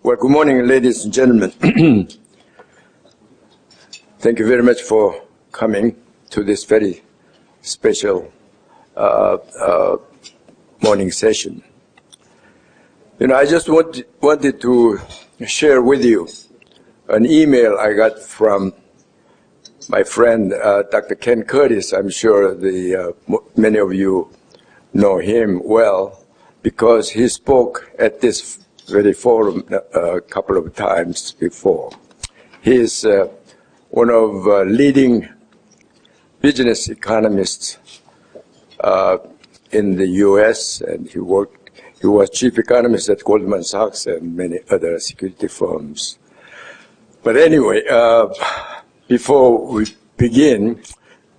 Well, good morning, ladies and gentlemen. Thank you very much for coming to this very special morning session. I just wanted to share with you an email I got from my friend, Dr. Ken Curtis. I'm sure many of you know him well because he spoke at this very forum a couple of times before. He is one of leading business economists in the U.S., and he was chief economist at Goldman Sachs and many other security firms. But anyway, before we begin,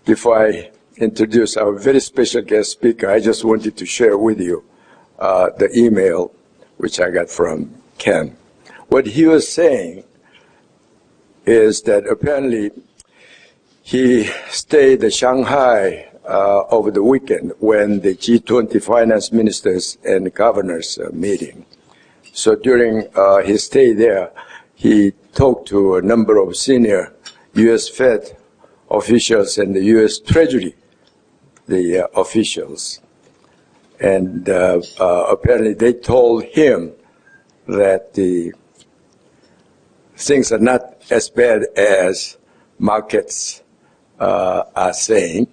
before I introduce our very special guest speaker, I just wanted to share with you the email which I got from Ken. What he was saying is that apparently he stayed in Shanghai over the weekend when the G20 finance ministers and governors meeting. So during his stay there, he talked to a number of senior U.S. Fed officials and the U.S. Treasury, the officials. And apparently they told him that the things are not as bad as markets are saying.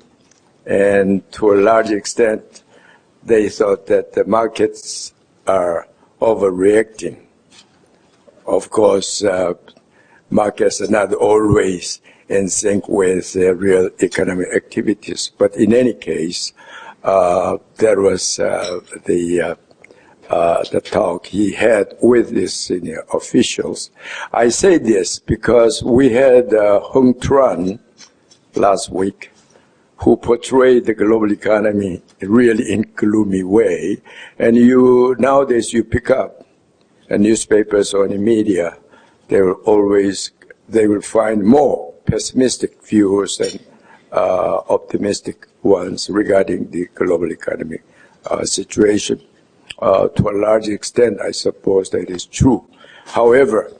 And to a large extent, they thought that the markets are overreacting. Of course, markets are not always in sync with real economic activities. But in any case, there was the talk he had with these senior officials. I say this because we had Hung Tran last week, who portrayed the global economy really in a gloomy way. And nowadays you pick up newspapers or the media, they will find more pessimistic views than optimistic ones regarding the global economic situation. To a large extent, I suppose that is true. However,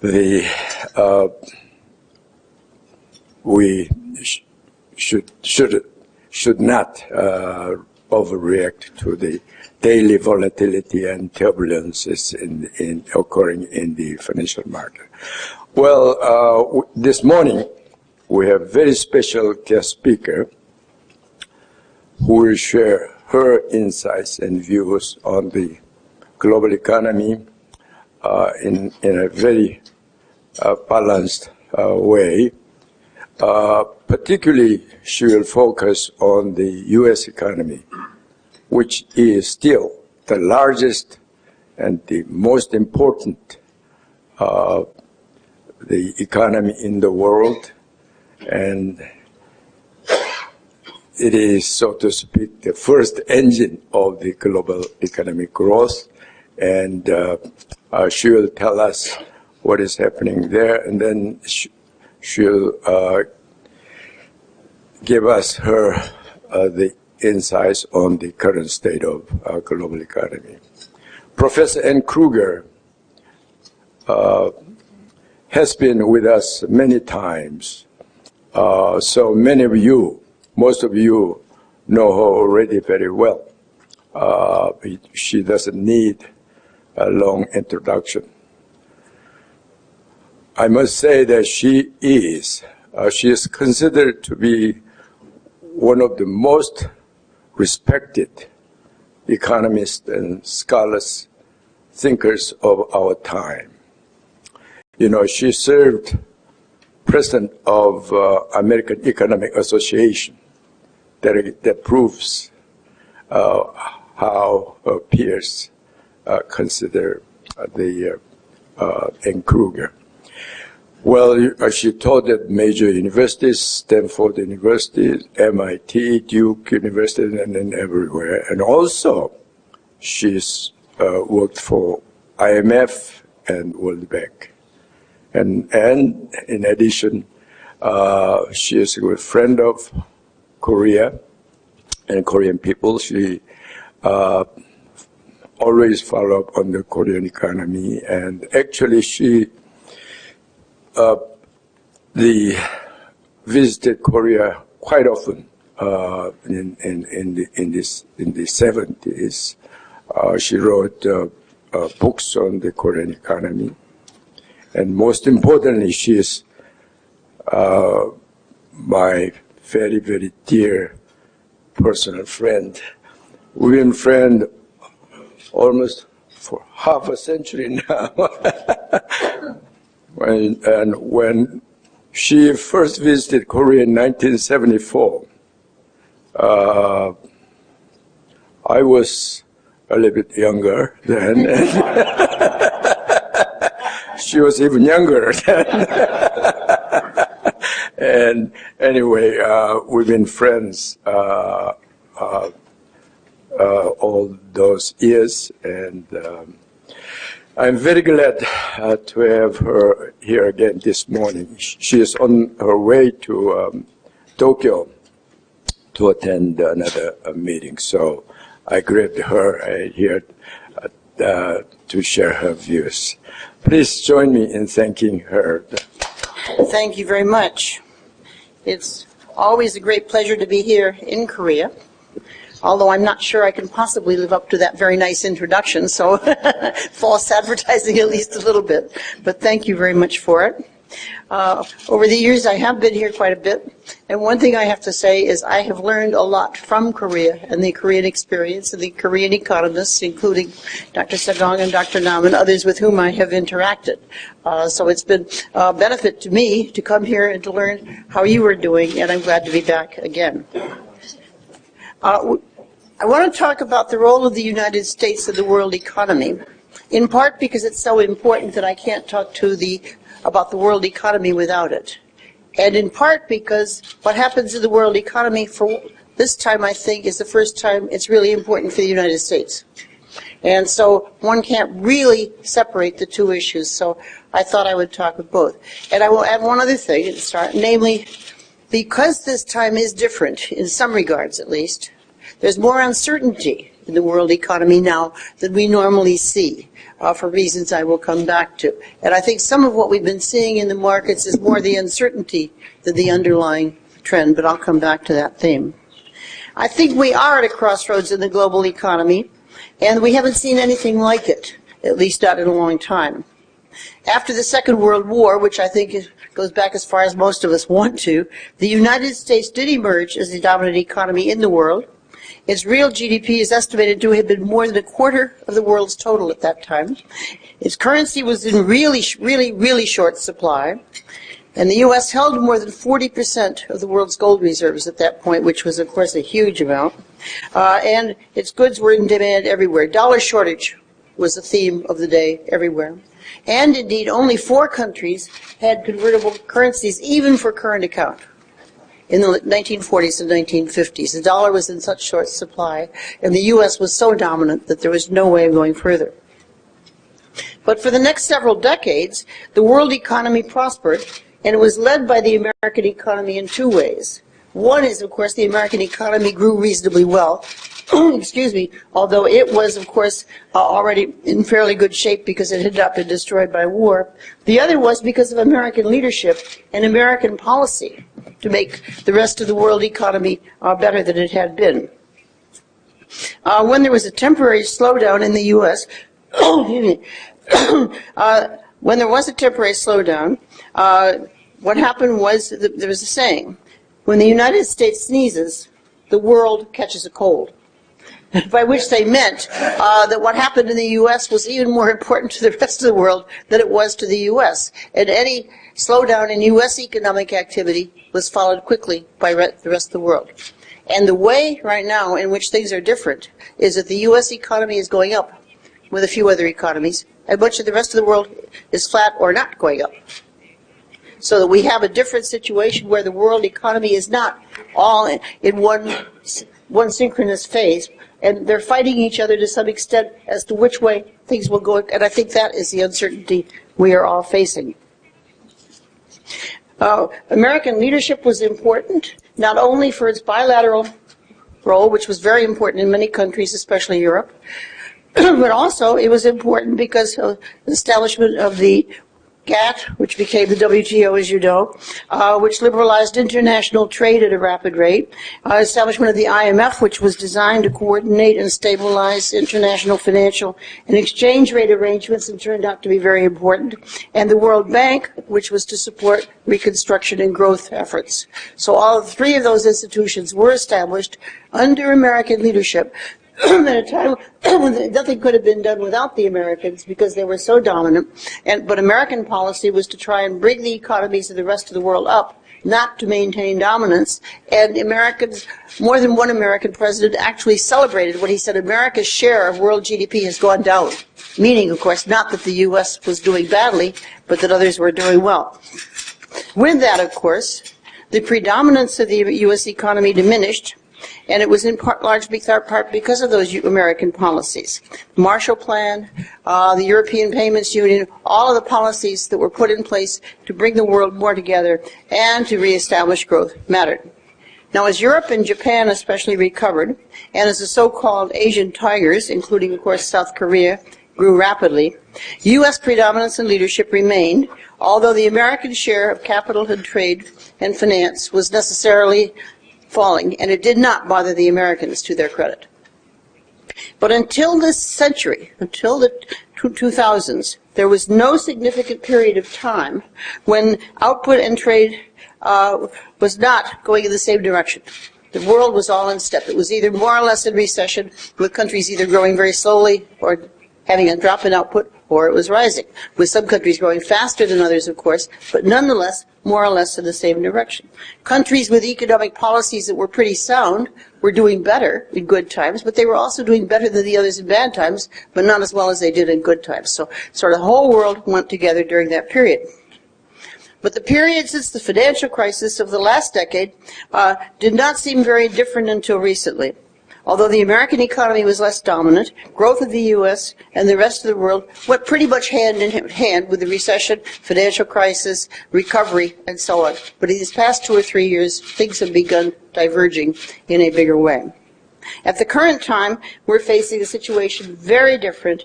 we should not overreact to the daily volatility and turbulences occurring in the financial market. Well, this morning we have a very special guest speaker who will share her insights and views on the global economy in a very balanced way. Particularly, she will focus on the U.S. economy, which is still the largest and the most important the economy in the world, and it is, so to speak, the first engine of the global economic growth, and she will tell us what is happening there, and then she'll give us the insights on the current state of our global economy. Professor Ann Kruger has been with us many times, so many of you, most of you know her already very well. She doesn't need a long introduction. I must say that she is considered to be one of the most respected economists and scholars, thinkers of our time. She served president of American Economic Association. That proves how her peers consider Ann Kruger. Well, she taught at major universities, Stanford University, MIT, Duke University, and then everywhere. And also, she's worked for IMF and World Bank. And in addition, she is a good friend of Korea and Korean people. She always follow up on the Korean economy, and actually she visited Korea quite often in the 70s. She wrote books on the Korean economy, and most importantly, she is my very, very dear personal friend. We've been friends almost for half a century now. When she first visited Korea in 1974, I was a little bit younger then. She was even younger then. And anyway, we've been friends all those years, and I'm very glad to have her here again this morning. She is on her way to Tokyo to attend another meeting, so I grabbed her here to share her views. Please join me in thanking her. Thank you very much. It's always a great pleasure to be here in Korea, although I'm not sure I can possibly live up to that very nice introduction, so false advertising at least a little bit. But thank you very much for it. Over the years, I have been here quite a bit, and one thing I have to say is I have learned a lot from Korea and the Korean experience and the Korean economists, including Dr. Sagong and Dr. Nam and others with whom I have interacted. So it's been a benefit to me to come here and to learn how you are doing, and I'm glad to be back again. I want to talk about the role of the United States in the world economy, in part because it's so important that I can't talk about the world economy without it, and in part because what happens in the world economy for this time, I think, is the first time it's really important for the United States. And so one can't really separate the two issues, so I thought I would talk with both. And I will add one other thing at the start, namely, because this time is different, in some regards at least, there's more uncertainty in the world economy now than we normally see, for reasons I will come back to. And I think some of what we've been seeing in the markets is more the uncertainty than the underlying trend, but I'll come back to that theme. I think we are at a crossroads in the global economy, and we haven't seen anything like it, at least not in a long time. After the Second World War, which I think goes back as far as most of us want to, the United States did emerge as the dominant economy in the world. Its real GDP is estimated to have been more than a quarter of the world's total at that time. Its currency was in really short supply. And the U.S. held more than 40% of the world's gold reserves at that point, which was, of course, a huge amount. And its goods were in demand everywhere. Dollar shortage was the theme of the day everywhere. And indeed, only 4 countries had convertible currencies, even for current account, in the 1940s and 1950s. The dollar was in such short supply, and the U.S. was so dominant that there was no way of going further. But for the next several decades, the world economy prospered, and it was led by the American economy in 2 ways. One is, of course, the American economy grew reasonably well, excuse me, although it was, of course, already in fairly good shape because it had not been destroyed by war. The other was because of American leadership and American policy to make the rest of the world economy better than it had been. When there was a temporary slowdown in the U.S., when there was a temporary slowdown, what happened was that there was a saying, when the United States sneezes, the world catches a cold. By which they meant that what happened in the U.S. was even more important to the rest of the world than it was to the U.S. And any slowdown in U.S. economic activity was followed quickly by the rest of the world. And the way right now in which things are different is that the U.S. economy is going up with a few other economies, and much of the rest of the world is flat or not going up. So that we have a different situation where the world economy is not all in one synchronous phase, and they're fighting each other to some extent as to which way things will go, and I think that is the uncertainty we are all facing. American leadership was important, not only for its bilateral role, which was very important in many countries, especially Europe, But also it was important because of the establishment of the GATT, which became the WTO, as you know, which liberalized international trade at a rapid rate, establishment of the IMF, which was designed to coordinate and stabilize international financial and exchange rate arrangements and turned out to be very important, and the World Bank, which was to support reconstruction and growth efforts. So all three of those institutions were established under American leadership at a time when nothing could have been done without the Americans because they were so dominant. But American policy was to try and bring the economies of the rest of the world up, not to maintain dominance. And Americans, more than one American president actually celebrated when he said America's share of world GDP has gone down. Meaning, of course, not that the U.S. was doing badly, but that others were doing well. With that, of course, the predominance of the U.S. economy diminished, and it was in part, largely part because of those American policies. The Marshall Plan, the European Payments Union, all of the policies that were put in place to bring the world more together and to reestablish growth mattered. Now, as Europe and Japan especially recovered, and as the so-called Asian tigers, including, of course, South Korea, grew rapidly, U.S. predominance and leadership remained, although the American share of capital and trade and finance was necessarily falling, and it did not bother the Americans, to their credit. But until this century, until the 2000s, there was no significant period of time when output and trade was not going in the same direction. The world was all in step. It was either more or less in recession, with countries either growing very slowly or having a drop in output, or it was rising, with some countries growing faster than others, of course, but nonetheless more or less in the same direction. Countries with economic policies that were pretty sound were doing better in good times, but they were also doing better than the others in bad times, but not as well as they did in good times. So sort of the whole world went together during that period. But the period since the financial crisis of the last decade did not seem very different until recently. Although the American economy was less dominant, growth of the U.S. and the rest of the world went pretty much hand in hand with the recession, financial crisis, recovery, and so on. But in these past 2 or 3 years, things have begun diverging in a bigger way. At the current time, we're facing a situation very different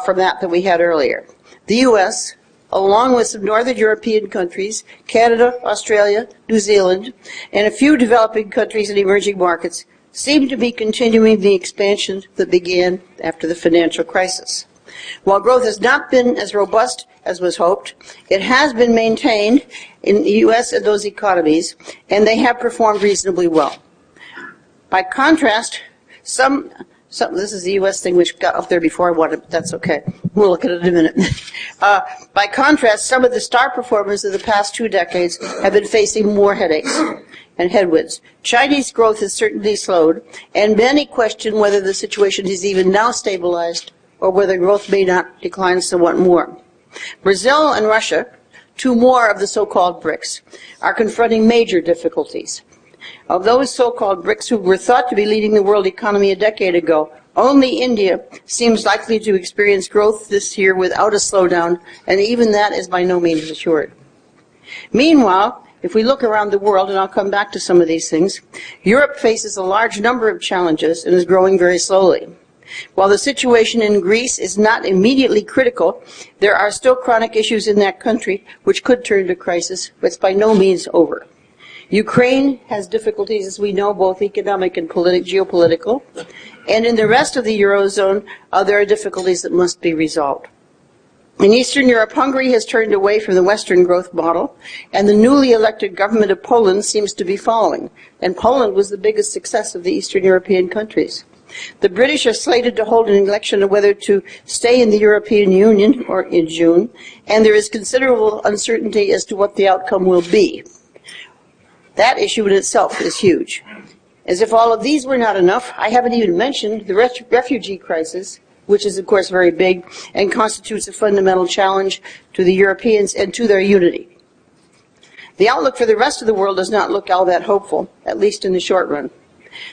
from that we had earlier. The U.S., along with some northern European countries, Canada, Australia, New Zealand, and a few developing countries and emerging markets, seem to be continuing the expansion that began after the financial crisis. While growth has not been as robust as was hoped, it has been maintained in the U.S. and those economies, and they have performed reasonably well. By contrast, this is the U.S. thing which got up there before I wanted, but that's okay. We'll look at it in a minute. By contrast, some of the star performers of the past 2 decades have been facing more headaches and headwinds. Chinese growth has certainly slowed, and many question whether the situation is even now stabilized or whether growth may not decline somewhat more. Brazil and Russia, 2 more of the so-called BRICS, are confronting major difficulties. Of those so-called BRICS who were thought to be leading the world economy a decade ago, only India seems likely to experience growth this year without a slowdown, and even that is by no means assured. Meanwhile, if we look around the world, and I'll come back to some of these things, Europe faces a large number of challenges and is growing very slowly. While the situation in Greece is not immediately critical, there are still chronic issues in that country which could turn to crisis, but it's by no means over. Ukraine has difficulties, as we know, both economic and geopolitical, and in the rest of the Eurozone, there are difficulties that must be resolved. In Eastern Europe, Hungary has turned away from the Western growth model, and the newly elected government of Poland seems to be following. And Poland was the biggest success of the Eastern European countries. The British are slated to hold an election of whether to stay in the European Union or in June, and there is considerable uncertainty as to what the outcome will be. That issue in itself is huge. As if all of these were not enough, I haven't even mentioned the refugee crisis, which is, of course, very big and constitutes a fundamental challenge to the Europeans and to their unity. The outlook for the rest of the world does not look all that hopeful, at least in the short run.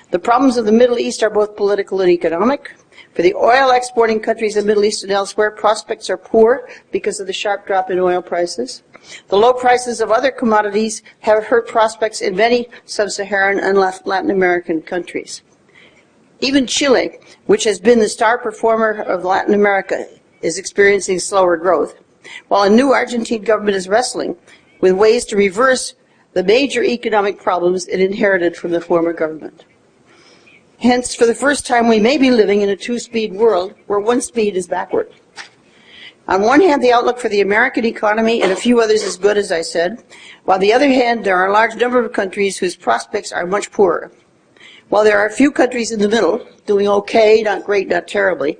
The problems of the Middle East are both political and economic. For the oil-exporting countries of the Middle East and elsewhere, prospects are poor because of the sharp drop in oil prices. The low prices of other commodities have hurt prospects in many sub-Saharan and Latin American countries. Even Chile, which has been the star performer of Latin America, is experiencing slower growth, while a new Argentine government is wrestling with ways to reverse the major economic problems it inherited from the former government. Hence, for the first time, we may be living in a two-speed world where one speed is backward. On one hand, the outlook for the American economy and a few others is good, as I said, while on the other hand, there are a large number of countries whose prospects are much poorer. While there are a few countries in the middle, doing okay, not great, not terribly,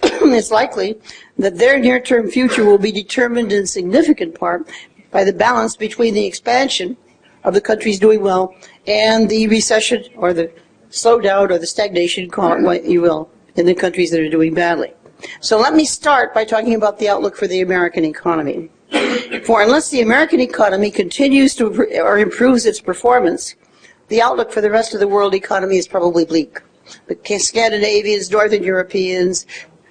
it's likely that their near-term future will be determined in significant part by the balance between the expansion of the countries doing well and the recession or the slowdown or the stagnation, call it what you will, in the countries that are doing badly. So let me start by talking about the outlook for the American economy. For unless the American economy continues to or improves its performance, the outlook for the rest of the world economy is probably bleak. The Scandinavians, Northern Europeans,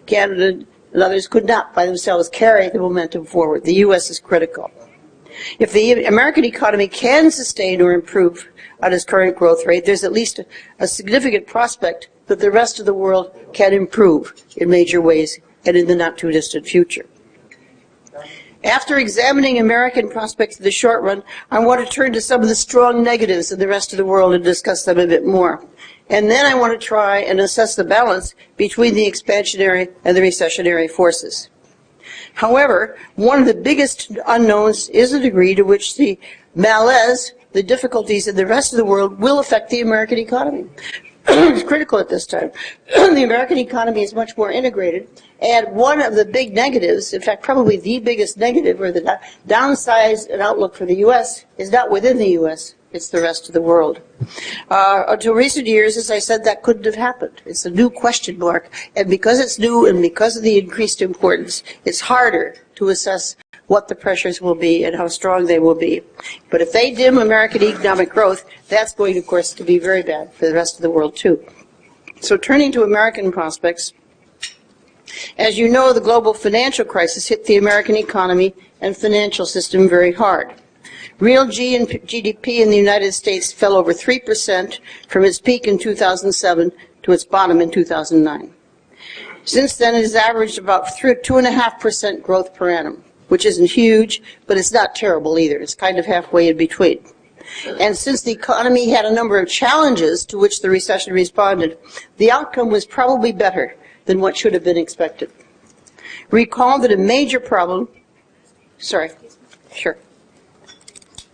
Canada, and others could not by themselves carry the momentum forward. The U.S. is critical. If the American economy can sustain or improve at its current growth rate, there's at least a significant prospect that the rest of the world can improve in major ways and in the not-too-distant future. After examining American prospects in the short run, I want to turn to some of the strong negatives in the rest of the world and discuss them a bit more. And then I want to try and assess the balance between the expansionary and the recessionary forces. However, one of the biggest unknowns is the degree to which the malaise, the difficulties in the rest of the world, will affect the American economy. It's critical at this time. The American economy is much more integrated, and one of the big negatives, in fact probably the biggest negative or the downside and outlook for the U.S. is not within the U.S., it's the rest of the world. Until recent years, as I said, that couldn't have happened. It's a new question mark, and because it's new and because of the increased importance, it's harder to assess what the pressures will be and how strong they will be. But if they dim American economic growth, that's going, of course, to be very bad for the rest of the world, too. So turning to American prospects, as you know, the global financial crisis hit the American economy and financial system very hard. Real GDP in the United States fell over 3% from its peak in 2007 to its bottom in 2009. Since then, it has averaged about 2.5% growth per annum, which isn't huge, but it's not terrible either. It's kind of halfway in between. And since the economy had a number of challenges to which the recession responded, the outcome was probably better than what should have been expected. Recall that a major problem, sorry, sure.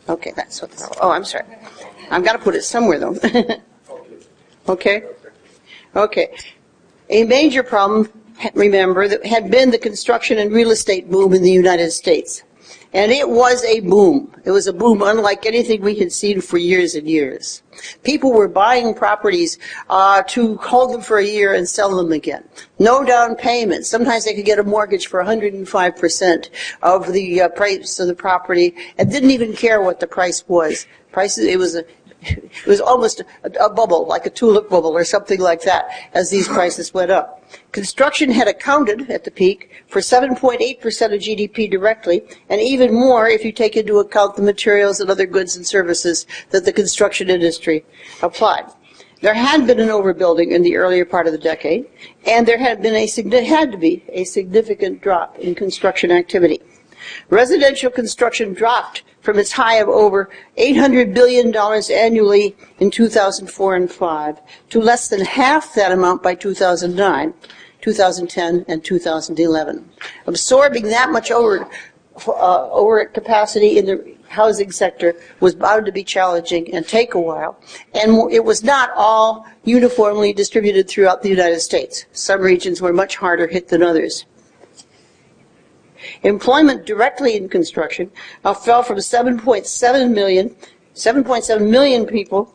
Okay, that's what, oh, I'm sorry. I've got to put it somewhere, though. Okay? Okay. A major problem, remember, that had been the construction and real estate boom in the United States. And it was a boom. It was a boom unlike anything we had seen for years and years. People were buying properties to hold them for a year and sell them again. No down payment. Sometimes they could get a mortgage for 105% of the price of the property and didn't even care what the price was. It was almost a bubble, like a tulip bubble or something like that, as these prices went up. Construction had accounted, at the peak, for 7.8% of GDP directly, and even more if you take into account the materials and other goods and services that the construction industry applied. There had been an overbuilding in the earlier part of the decade, and there had to be a significant drop in construction activity. Residential construction dropped from its high of over $800 billion annually in 2004 and 5 to less than half that amount by 2009, 2010, and 2011. Absorbing that much over capacity in the housing sector was bound to be challenging and take a while, and it was not all uniformly distributed throughout the United States. Some regions were much harder hit than others. Employment directly in construction fell from 7.7 million people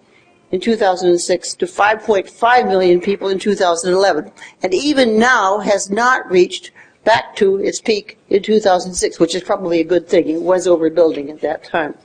in 2006 to 5.5 million people in 2011, and even now has not reached back to its peak in 2006, which is probably a good thing. It was overbuilding at that time.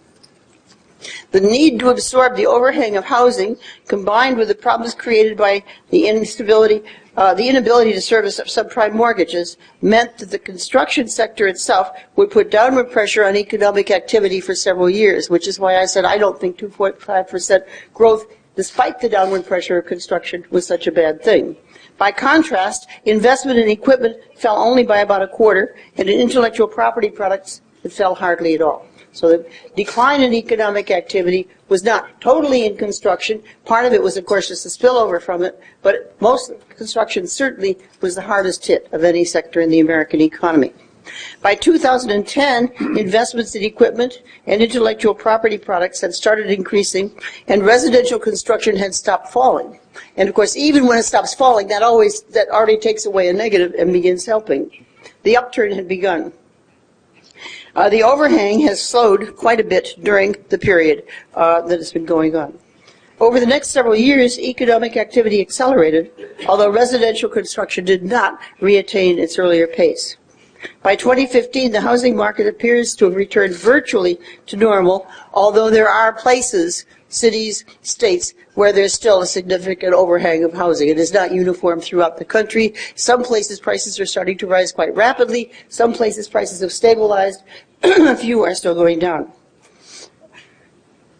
The need to absorb the overhang of housing, combined with the problems created by the inability to service subprime mortgages, meant that the construction sector itself would put downward pressure on economic activity for several years, which is why I said I don't think 2.5% growth despite the downward pressure of construction, was such a bad thing. By contrast, investment in equipment fell only by about a quarter, and in intellectual property products, it fell hardly at all. So the decline in economic activity was not totally in construction. Part of it was, of course, just a spillover from it, but most of construction certainly was the hardest hit of any sector in the American economy. By 2010, investments in equipment and intellectual property products had started increasing, and residential construction had stopped falling. And of course, even when it stops falling, that already takes away a negative and begins helping. The upturn had begun. The overhang has slowed quite a bit during the period that has been going on. Over the next several years, economic activity accelerated, although residential construction did not reattain its earlier pace. By 2015, the housing market appears to have returned virtually to normal, although there are places, cities, states, where there's still a significant overhang of housing. It is not uniform throughout the country. Some places prices are starting to rise quite rapidly. Some places prices have stabilized. A few are still going down.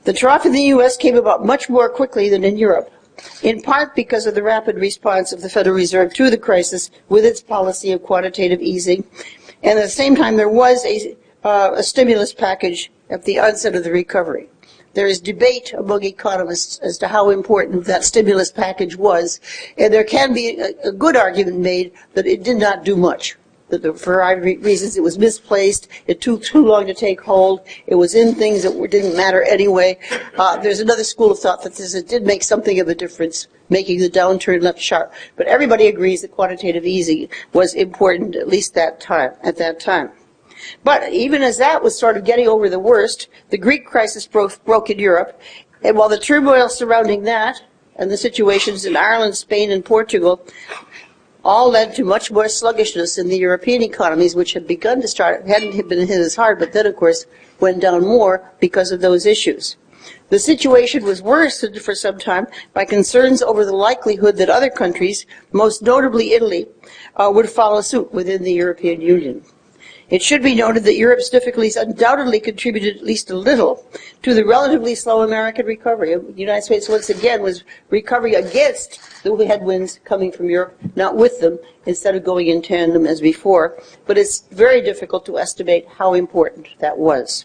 The trough in the U.S. came about much more quickly than in Europe, in part because of the rapid response of the Federal Reserve to the crisis with its policy of quantitative easing. And at the same time, there was a stimulus package at the onset of the recovery. There is debate among economists as to how important that stimulus package was, and there can be a good argument made that it did not do much. That for a variety of reasons it was misplaced, it took too long to take hold, it was in things that didn't matter anyway. There's another school of thought that it did make something of a difference, making the downturn less sharp. But everybody agrees that quantitative easing was important, at least at that time. But even as that was sort of getting over the worst, the Greek crisis broke in Europe, and while the turmoil surrounding that and the situations in Ireland, Spain, and Portugal all led to much more sluggishness in the European economies, which had begun to start, hadn't been hit as hard, but then, of course, went down more because of those issues. The situation was worsened for some time by concerns over the likelihood that other countries, most notably Italy, would follow suit within the European Union. It should be noted that Europe's difficulties undoubtedly contributed at least a little to the relatively slow American recovery. The United States, once again, was recovering against the headwinds coming from Europe, not with them, instead of going in tandem as before. But it's very difficult to estimate how important that was.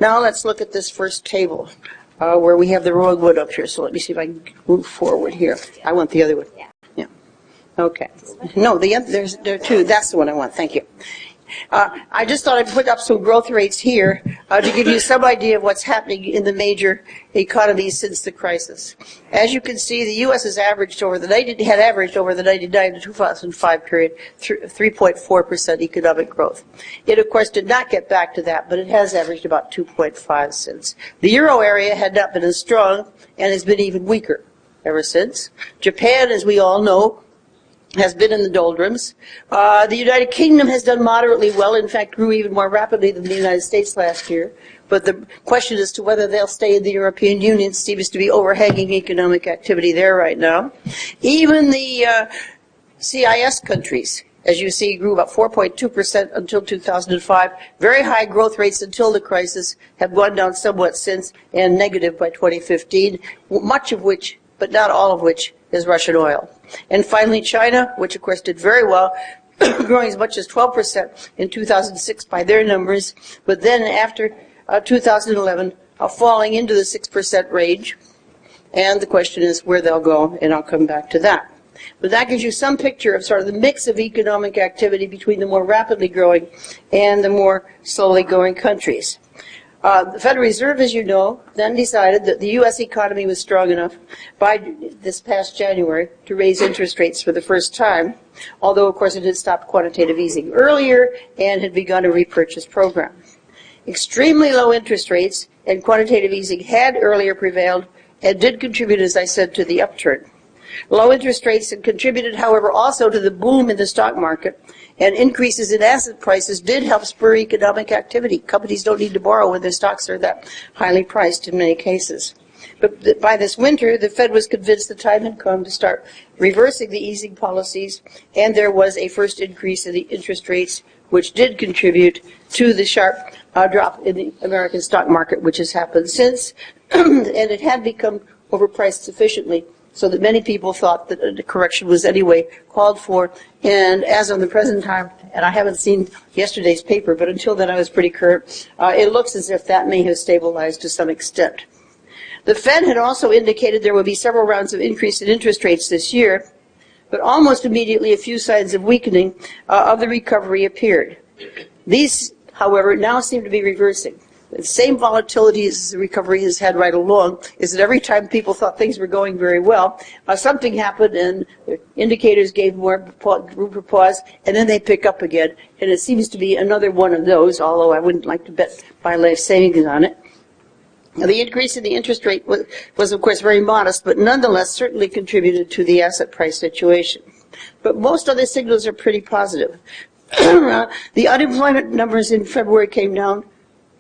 Now let's look at this first table, where we have the wrong one up here. So let me see if I can move forward here. I want the other one. Yeah. Okay. No, there are two. That's the one I want. Thank you. I just thought I'd put up some growth rates here to give you some idea of what's happening in the major economies since the crisis. As you can see, the U.S. had averaged over the 99 to 2005 period 3.4% economic growth. It, of course, did not get back to that, but it has averaged about 2.5 since. The euro area had not been as strong and has been even weaker ever since. Japan, as we all know, has been in the doldrums. The United Kingdom has done moderately well, in fact grew even more rapidly than the United States last year. But the question as to whether they'll stay in the European Union seems to be overhanging economic activity there right now. Even the CIS countries, as you see, grew about 4.2% until 2005. Very high growth rates until the crisis, have gone down somewhat since, and negative by 2015, much of which, but not all of which, is Russian oil. And finally, China, which of course did very well, growing as much as 12% in 2006 by their numbers, but then after 2011, falling into the 6% range. And the question is where they'll go, and I'll come back to that. But that gives you some picture of sort of the mix of economic activity between the more rapidly growing and the more slowly growing countries. The Federal Reserve, as you know, then decided that the U.S. economy was strong enough by this past January to raise interest rates for the first time, although, of course, it had stopped quantitative easing earlier and had begun a repurchase program. Extremely low interest rates and quantitative easing had earlier prevailed and did contribute, as I said, to the upturn. Low interest rates had contributed, however, also to the boom in the stock market, and increases in asset prices did help spur economic activity. Companies don't need to borrow when their stocks are that highly priced in many cases. But by this winter, the Fed was convinced the time had come to start reversing the easing policies, and there was a first increase in the interest rates, which did contribute to the sharp drop in the American stock market, which has happened since. And it had become overpriced sufficiently so that many people thought that a correction was anyway called for. And as of the present time, and I haven't seen yesterday's paper, but until then I was pretty current, it looks as if that may have stabilized to some extent. The Fed had also indicated there would be several rounds of increase in interest rates this year, but almost immediately a few signs of weakening of the recovery appeared. These, however, now seem to be reversing. The same volatility as the recovery has had right along is that every time people thought things were going very well, something happened and the indicators gave more room for pause, and then they pick up again. And it seems to be another one of those, although I wouldn't like to bet my life savings on it. Now, the increase in the interest rate was, of course, very modest, but nonetheless certainly contributed to the asset price situation. But most other signals are pretty positive. The unemployment numbers in February came down,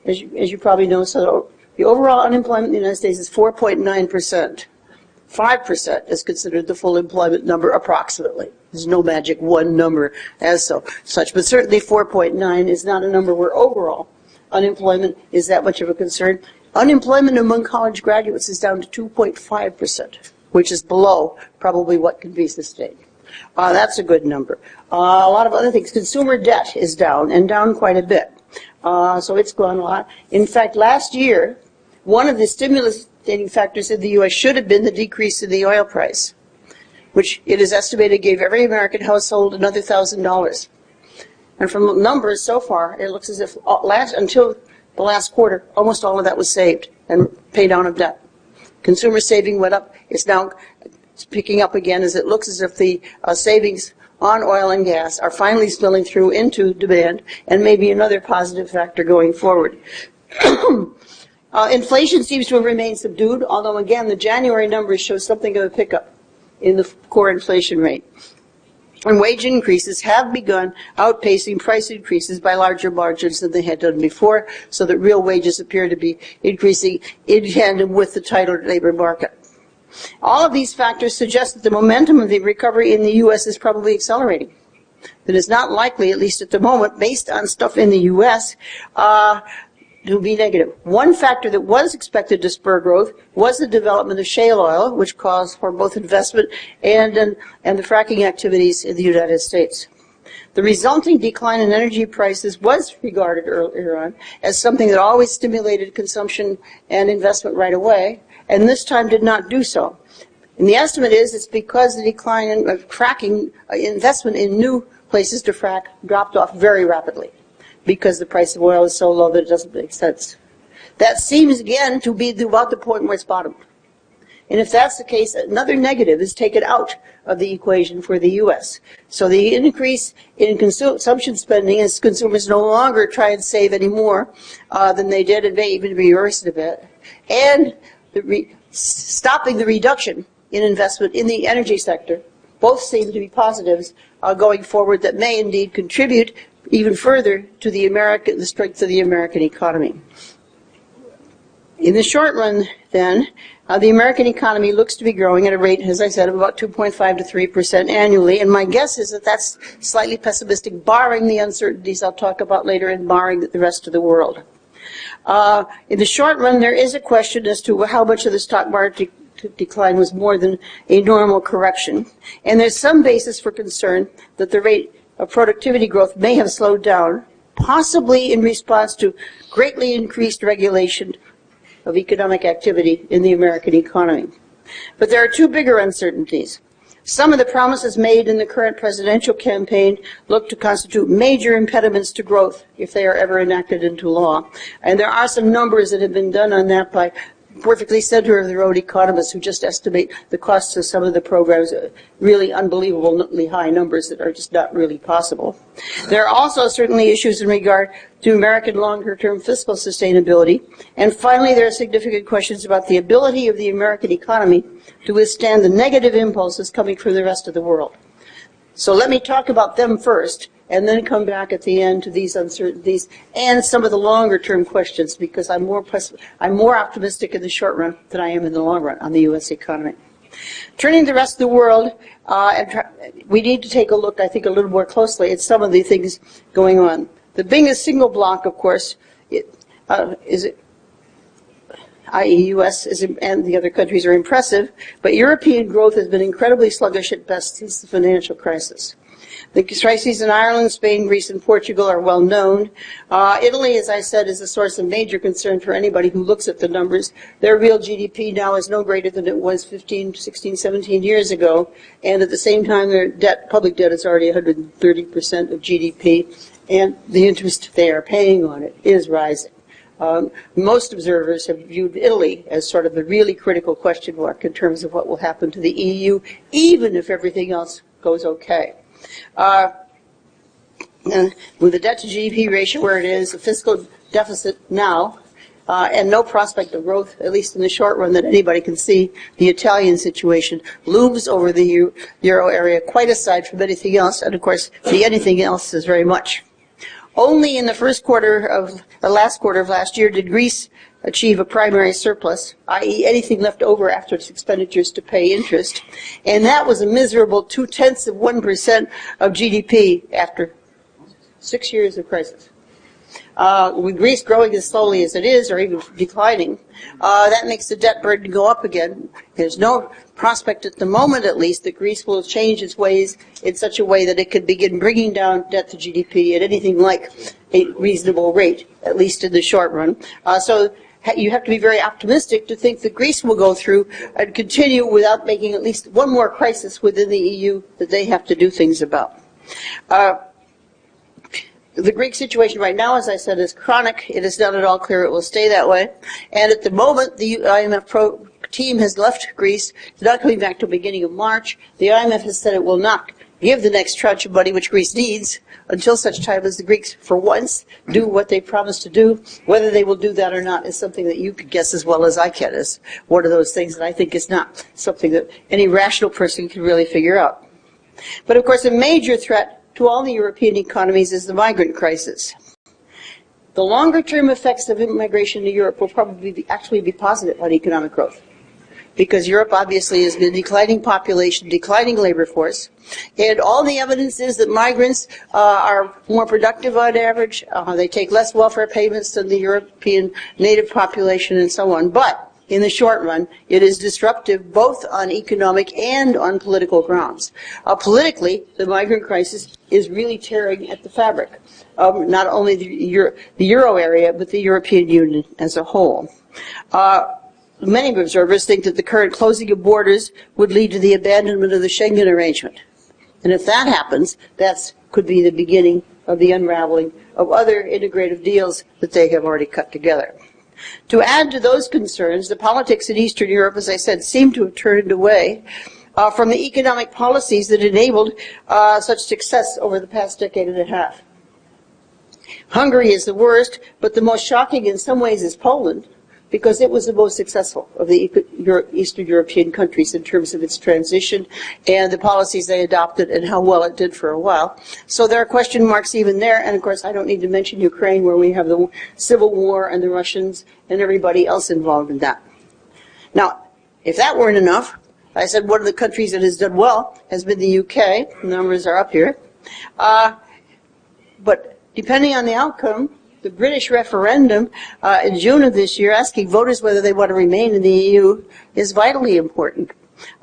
as you probably know. So the overall unemployment in the United States is 4.9%. 5% is considered the full employment number approximately. There's no magic one number as such, but certainly 4.9 is not a number where overall unemployment is that much of a concern. Unemployment among college graduates is down to 2.5%, which is below probably what can be sustained. That's a good number. A lot of other things. Consumer debt is down, and down quite a bit. So it's gone a lot. In fact, last year, one of the stimulating factors in the U.S. should have been the decrease in the oil price, which it is estimated gave every American household another $1,000. And from the numbers so far, it looks as if until the last quarter, almost all of that was saved and paid down of debt. Consumer saving went up. It's now picking up again as it looks as if the savings on oil and gas are finally spilling through into demand and maybe another positive factor going forward. Inflation seems to have remained subdued, although again the January numbers show something of a pickup in the core inflation rate. And wage increases have begun outpacing price increases by larger margins than they had done before, so that real wages appear to be increasing in tandem with the tighter labor market. All of these factors suggest that the momentum of the recovery in the U.S. is probably accelerating. It is not likely, at least at the moment, based on stuff in the U.S., to be negative. One factor that was expected to spur growth was the development of shale oil, which caused for both investment and the fracking activities in the United States. The resulting decline in energy prices was regarded earlier on as something that always stimulated consumption and investment right away, and this time did not do so. And the estimate is it's because the decline in fracking investment in new places to frack dropped off very rapidly, because the price of oil is so low that it doesn't make sense. That seems, again, to be about the point where it's bottomed. And if that's the case, another negative is taken out of the equation for the U.S. So the increase in consumption spending as consumers no longer try and save any more than they did, and may even reverse it a bit, and stopping the reduction in investment in the energy sector, both seem to be positives going forward that may indeed contribute even further to the strength of the American economy. In the short run, then, the American economy looks to be growing at a rate, as I said, of about 2.5 to 3% annually, and my guess is that that's slightly pessimistic, barring the uncertainties I'll talk about later and barring the rest of the world. In the short run, there is a question as to how much of the stock market decline was more than a normal correction, and there's some basis for concern that the rate of productivity growth may have slowed down, possibly in response to greatly increased regulation of economic activity in the American economy. But there are two bigger uncertainties. Some of the promises made in the current presidential campaign look to constitute major impediments to growth if they are ever enacted into law. And there are some numbers that have been done on that by perfectly center-of-the-road economists who just estimate the costs of some of the programs, really unbelievably high numbers that are just not really possible. There are also certainly issues in regard to American longer-term fiscal sustainability. And finally, there are significant questions about the ability of the American economy to withstand the negative impulses coming from the rest of the world. So let me talk about them first, and then come back at the end to these uncertainties and some of the longer-term questions, because I'm more optimistic in the short run than I am in the long run on the U.S. economy. Turning to the rest of the world, we need to take a look, I think, a little more closely at some of the things going on. The biggest single block, of course, is i.e. U.S. and the other countries are impressive, but European growth has been incredibly sluggish at best since the financial crisis. The crises in Ireland, Spain, Greece, and Portugal are well known. Italy, as I said, is a source of major concern for anybody who looks at the numbers. Their real GDP now is no greater than it was 15, 16, 17 years ago, and at the same time their public debt is already 130% of GDP, and the interest they are paying on it is rising. Most observers have viewed Italy as sort of the really critical question mark in terms of what will happen to the EU, even if everything else goes okay. With the debt-to-GDP ratio where it is, a fiscal deficit now, and no prospect of growth, at least in the short run that anybody can see, the Italian situation looms over the euro area, quite aside from anything else, and of course, the anything else is very much. Only in the last quarter of last year did Greece achieve a primary surplus, i.e. anything left over after its expenditures to pay interest, and that was a miserable 0.2% of GDP after 6 years of crisis. With Greece growing as slowly as it is, or even declining, that makes the debt burden go up again. There's no prospect at the moment, at least, that Greece will change its ways in such a way that it could begin bringing down debt to GDP at anything like a reasonable rate, at least in the short run. So you have to be very optimistic to think that Greece will go through and continue without making at least one more crisis within the EU that they have to do things about. The Greek situation right now, as I said, is chronic. It is not at all clear it will stay that way. And at the moment, the IMF team has left Greece. It's not coming back till the beginning of March. The IMF has said it will not give the next tranche of money which Greece needs until such time as the Greeks, for once, do what they promised to do. Whether they will do that or not is something that you could guess as well as I can. It's one of those things that I think is not something that any rational person can really figure out. But of course, a major threat to all the European economies is the migrant crisis. The longer-term effects of immigration to Europe will probably actually be positive on economic growth, because Europe obviously has been declining population, declining labor force, and all the evidence is that migrants are more productive on average. They take less welfare payments than the European native population and so on. But in the short run, it is disruptive both on economic and on political grounds. Politically, the migrant crisis is really tearing at the fabric of not only the Euro area, but the European Union as a whole. Many observers think that the current closing of borders would lead to the abandonment of the Schengen arrangement. And if that happens, that could be the beginning of the unraveling of other integrative deals that they have already cut together. To add to those concerns, the politics in Eastern Europe, as I said, seem to have turned away from the economic policies that enabled such success over the past decade and a half. Hungary is the worst, but the most shocking in some ways is Poland, because it was the most successful of the Eastern European countries in terms of its transition and the policies they adopted and how well it did for a while. So there are question marks even there, and of course I don't need to mention Ukraine, where we have the civil war and the Russians and everybody else involved in that. Now, if that weren't enough, I said one of the countries that has done well has been the UK. The numbers are up here. But depending on the outcome, the British referendum in June of this year asking voters whether they want to remain in the EU is vitally important.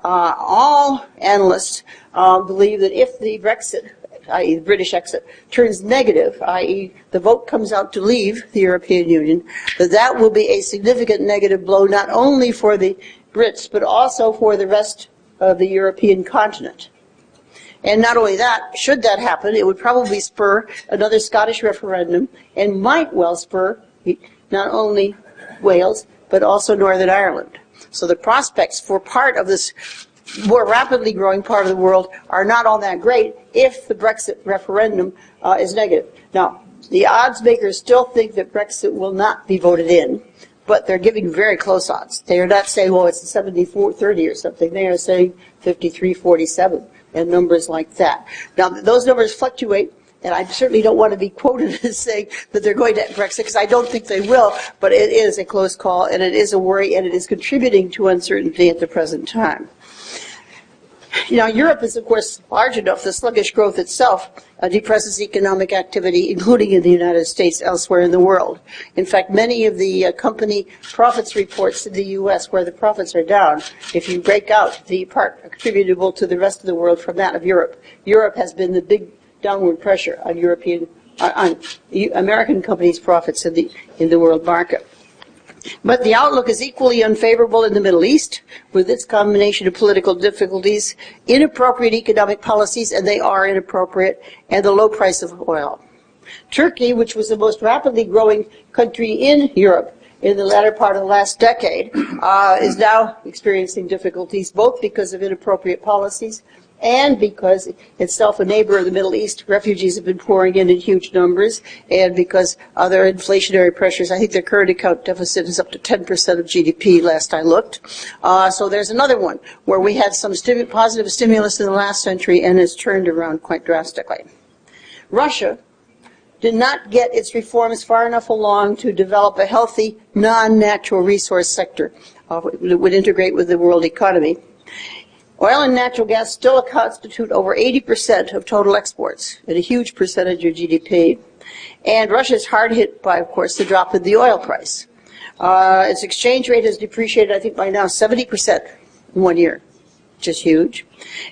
All analysts believe that if the Brexit, i.e. the British exit, turns negative, i.e. the vote comes out to leave the European Union, that will be a significant negative blow not only for the Brits but also for the rest of the European continent. And not only that, should that happen, it would probably spur another Scottish referendum and might well spur not only Wales, but also Northern Ireland. So the prospects for part of this more rapidly growing part of the world are not all that great if the Brexit referendum is negative. Now, the odds makers still think that Brexit will not be voted in, but they're giving very close odds. They are not saying, well, it's 74-30 or something. They are saying 53-47. And numbers like that. Now, those numbers fluctuate, and I certainly don't want to be quoted as saying that they're going to Brexit, because I don't think they will, but it is a close call, and it is a worry, and it is contributing to uncertainty at the present time. Europe is, of course, large enough. The sluggish growth itself depresses economic activity, including in the United States, elsewhere in the world. In fact, many of the company profits reports in the U.S., where the profits are down, if you break out the part attributable to the rest of the world from that of Europe, Europe has been the big downward pressure on American companies' profits in the world market. But the outlook is equally unfavorable in the Middle East, with its combination of political difficulties, inappropriate economic policies, and they are inappropriate, and the low price of oil. Turkey, which was the most rapidly growing country in Europe in the latter part of the last decade, is now experiencing difficulties, both because of inappropriate policies and because itself a neighbor of the Middle East. Refugees have been pouring in huge numbers, and because other inflationary pressures. I think their current account deficit is up to 10% of GDP last I looked. So there's another one where we had some positive stimulus in the last century and it's turned around quite drastically. Russia did not get its reforms far enough along to develop a healthy, non-natural resource sector that would integrate with the world economy. Oil and natural gas still constitute over 80% of total exports and a huge percentage of GDP. And Russia is hard hit by, of course, the drop in the oil price. Its exchange rate has depreciated, I think, by now 70% in 1 year, which is huge.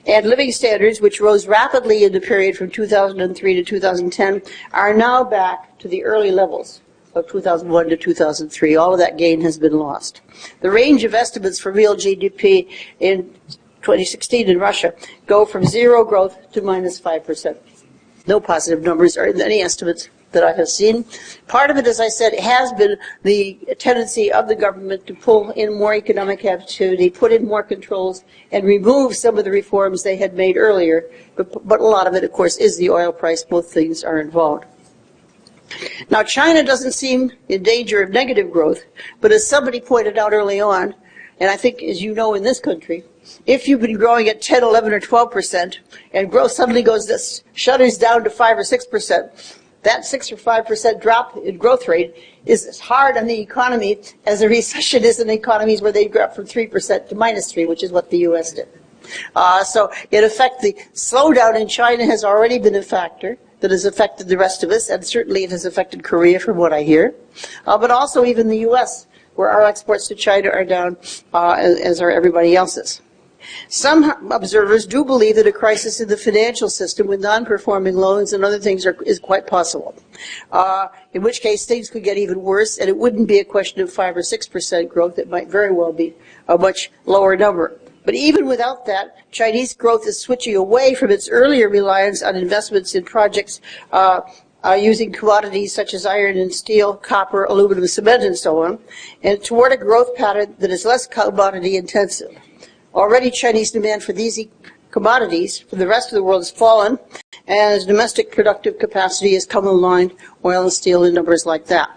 And living standards, which rose rapidly in the period from 2003 to 2010, are now back to the early levels of 2001 to 2003. All of that gain has been lost. The range of estimates for real GDP in 2016 in Russia go from zero growth to minus 5%. No positive numbers are in any estimates that I have seen. Part of it, as I said, has been the tendency of the government to pull in more economic activity, put in more controls, and remove some of the reforms they had made earlier. But a lot of it, of course, is the oil price. Both things are involved. Now, China doesn't seem in danger of negative growth, but as somebody pointed out early on, and I think, as you know, in this country, if you've been growing at 10, 11, or 12%, and growth suddenly shutters down to 5 or 6%, that 6 or 5% drop in growth rate is as hard on the economy as a recession is in economies where they drop from 3% to minus 3, which is what the U.S. did. So, in effect, the slowdown in China has already been a factor that has affected the rest of us, and certainly it has affected Korea, from what I hear, but also even the U.S., where our exports to China are down, as are everybody else's. Some observers do believe that a crisis in the financial system with non-performing loans and other things is quite possible, in which case things could get even worse, and it wouldn't be a question of 5 or 6% growth. It might very well be a much lower number. But even without that, Chinese growth is switching away from its earlier reliance on investments in projects using commodities such as iron and steel, copper, aluminum, cement, and so on, and toward a growth pattern that is less commodity intensive. Already Chinese demand for these commodities for the rest of the world has fallen, and as domestic productive capacity has come online, oil and steel in numbers like that.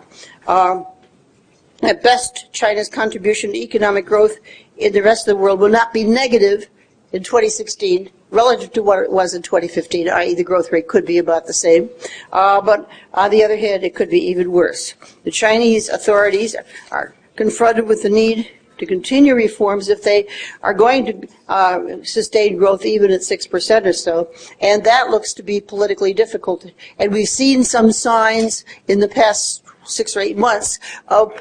At best, China's contribution to economic growth in the rest of the world will not be negative in 2016 relative to what it was in 2015, i.e. the growth rate could be about the same. But on the other hand, it could be even worse. The Chinese authorities are confronted with the need to continue reforms if they are going to sustain growth even at 6% or so, and that looks to be politically difficult. And we've seen some signs in the past 6 or 8 months of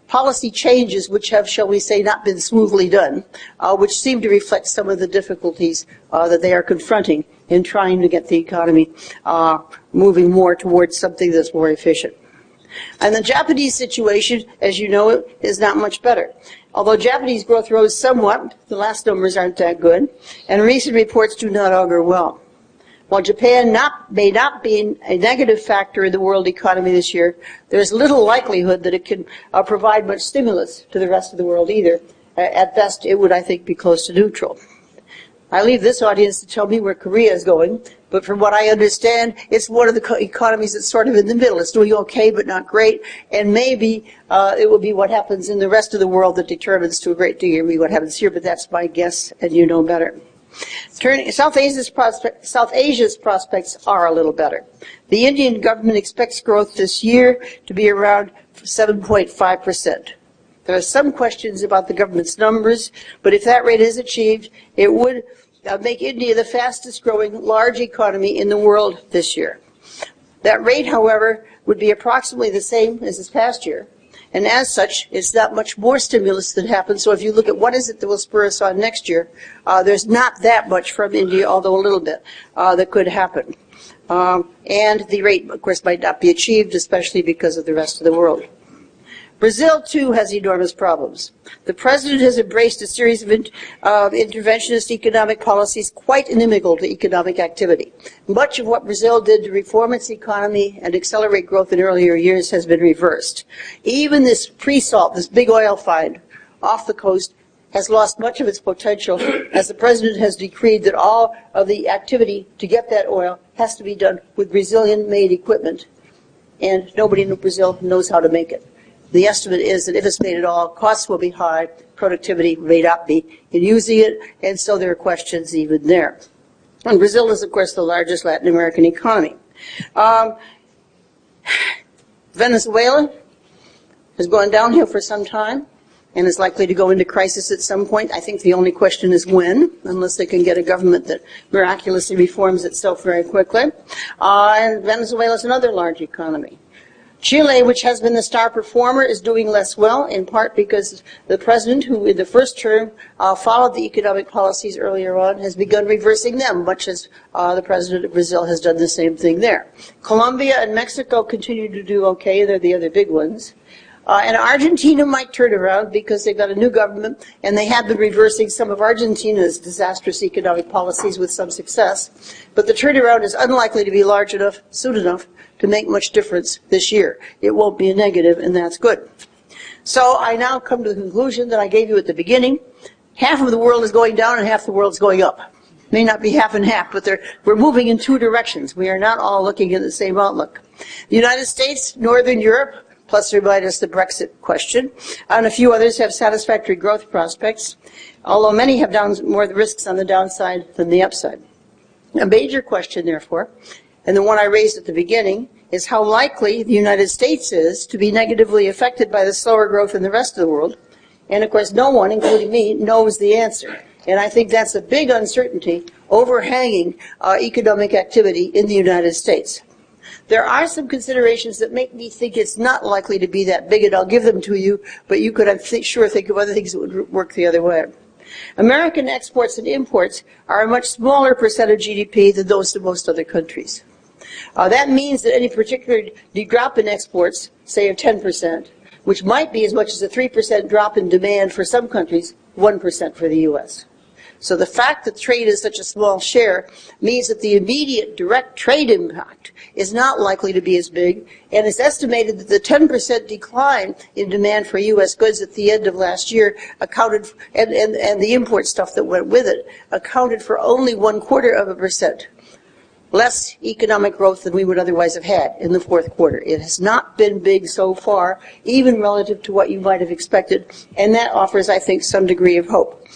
policy changes which have, shall we say, not been smoothly done, which seem to reflect some of the difficulties that they are confronting in trying to get the economy moving more towards something that's more efficient. And the Japanese situation, as you know, is not much better. Although Japanese growth rose somewhat, the last numbers aren't that good, and recent reports do not augur well. While Japan may not be a negative factor in the world economy this year, there's little likelihood that it can provide much stimulus to the rest of the world either. At best, it would, I think, be close to neutral. I leave this audience to tell me where Korea is going, but from what I understand, it's one of the economies that's sort of in the middle. It's doing okay, but not great, and maybe it will be what happens in the rest of the world that determines to a great degree what happens here, but that's my guess, and you know better. South Asia's prospects are a little better. The Indian government expects growth this year to be around 7.5%. There are some questions about the government's numbers, but if that rate is achieved, it would make India the fastest growing large economy in the world this year. That rate, however, would be approximately the same as this past year. And as such, it's not much more stimulus that happens. So if you look at what is it that will spur us on next year, there's not that much from India, although a little bit, that could happen. And the rate, of course, might not be achieved, especially because of the rest of the world. Brazil, too, has enormous problems. The president has embraced a series of interventionist economic policies quite inimical to economic activity. Much of what Brazil did to reform its economy and accelerate growth in earlier years has been reversed. Even this pre-salt, this big oil find off the coast, has lost much of its potential as the president has decreed that all of the activity to get that oil has to be done with Brazilian-made equipment, and nobody in Brazil knows how to make it. The estimate is that if it's made at all, costs will be high, productivity may not be in using it, and so there are questions even there. And Brazil is, of course, the largest Latin American economy. Venezuela has gone downhill for some time and is likely to go into crisis at some point. I think the only question is when, unless they can get a government that miraculously reforms itself very quickly. And Venezuela is another large economy. Chile, which has been the star performer, is doing less well, in part because the president, who in the first term followed the economic policies earlier on, has begun reversing them, much as the president of Brazil has done the same thing there. Colombia and Mexico continue to do okay. They're the other big ones. And Argentina might turn around because they've got a new government, and they have been reversing some of Argentina's disastrous economic policies with some success. But the turnaround is unlikely to be large enough, soon enough, to make much difference this year. It won't be a negative, and that's good. So I now come to the conclusion that I gave you at the beginning. Half of the world is going down and half the world is going up. May not be half and half, but we're moving in two directions. We are not all looking at the same outlook. The United States, Northern Europe, plus or minus the Brexit question, and a few others have satisfactory growth prospects, although many have more risks on the downside than the upside. A major question, therefore, and the one I raised at the beginning, is how likely the United States is to be negatively affected by the slower growth in the rest of the world. And of course, no one, including me, knows the answer. And I think that's a big uncertainty overhanging economic activity in the United States. There are some considerations that make me think it's not likely to be that big, and I'll give them to you, but you could, I'm sure, think of other things that would work the other way. American exports and imports are a much smaller percent of GDP than those of most other countries. That means that any particular drop in exports, say of 10%, which might be as much as a 3% drop in demand for some countries, 1% for the U.S. So the fact that trade is such a small share means that the immediate direct trade impact is not likely to be as big, and it's estimated that the 10% decline in demand for U.S. goods at the end of last year accounted, and the import stuff that went with it, accounted for only 0.25% less economic growth than we would otherwise have had in the fourth quarter. It has not been big so far, even relative to what you might have expected, and that offers, I think, some degree of hope.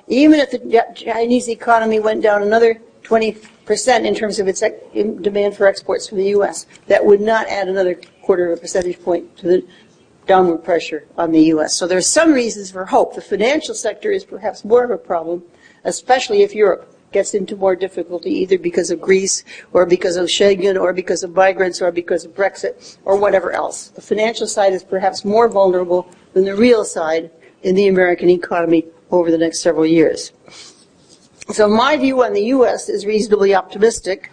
Even if the Chinese economy went down another 20% in terms of its demand for exports from the U.S., that would not add another 0.25 percentage point to the downward pressure on the U.S. So there are some reasons for hope. The financial sector is perhaps more of a problem, especially if Europe gets into more difficulty, either because of Greece or because of Schengen or because of migrants or because of Brexit or whatever else. The financial side is perhaps more vulnerable than the real side in the American economy over the next several years. So my view on the U.S. is reasonably optimistic,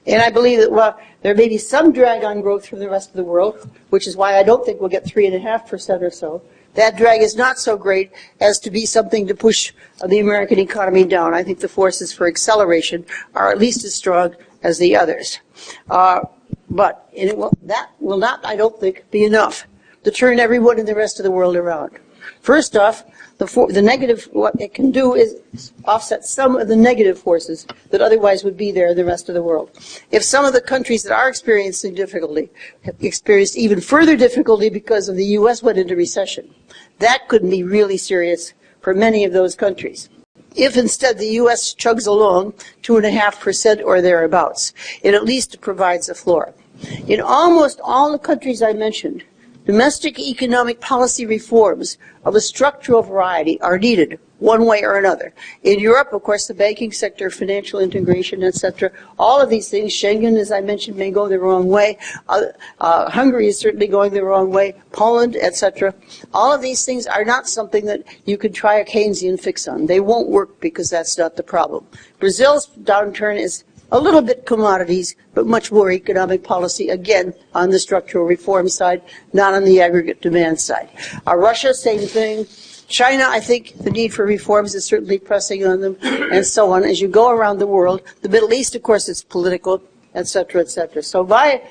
and I believe that while there may be some drag on growth from the rest of the world, which is why I don't think we'll get 3.5% or so, that drag is not so great as to be something to push the American economy down. I think the forces for acceleration are at least as strong as the others. But that will not, I don't think, be enough to turn everyone in the rest of the world around. First off, the negative, what it can do is offset some of the negative forces that otherwise would be there in the rest of the world. If some of the countries that are experiencing difficulty have experienced even further difficulty because of the U.S. went into recession, that could be really serious for many of those countries. If instead the U.S. chugs along 2.5% or thereabouts, it at least provides a floor. In almost all the countries I mentioned, domestic economic policy reforms of a structural variety are needed one way or another. In Europe, of course, the banking sector, financial integration, etc., all of these things, Schengen, as I mentioned, may go the wrong way. Hungary is certainly going the wrong way, Poland, etc. All of these things are not something that you could try a Keynesian fix on. They won't work because that's not the problem. Brazil's downturn is a little bit commodities, but much more economic policy, again, on the structural reform side, not on the aggregate demand side. Russia, same thing. China, I think the need for reforms is certainly pressing on them, and so on. As you go around the world, the Middle East, of course, it's political, et cetera, et cetera. So my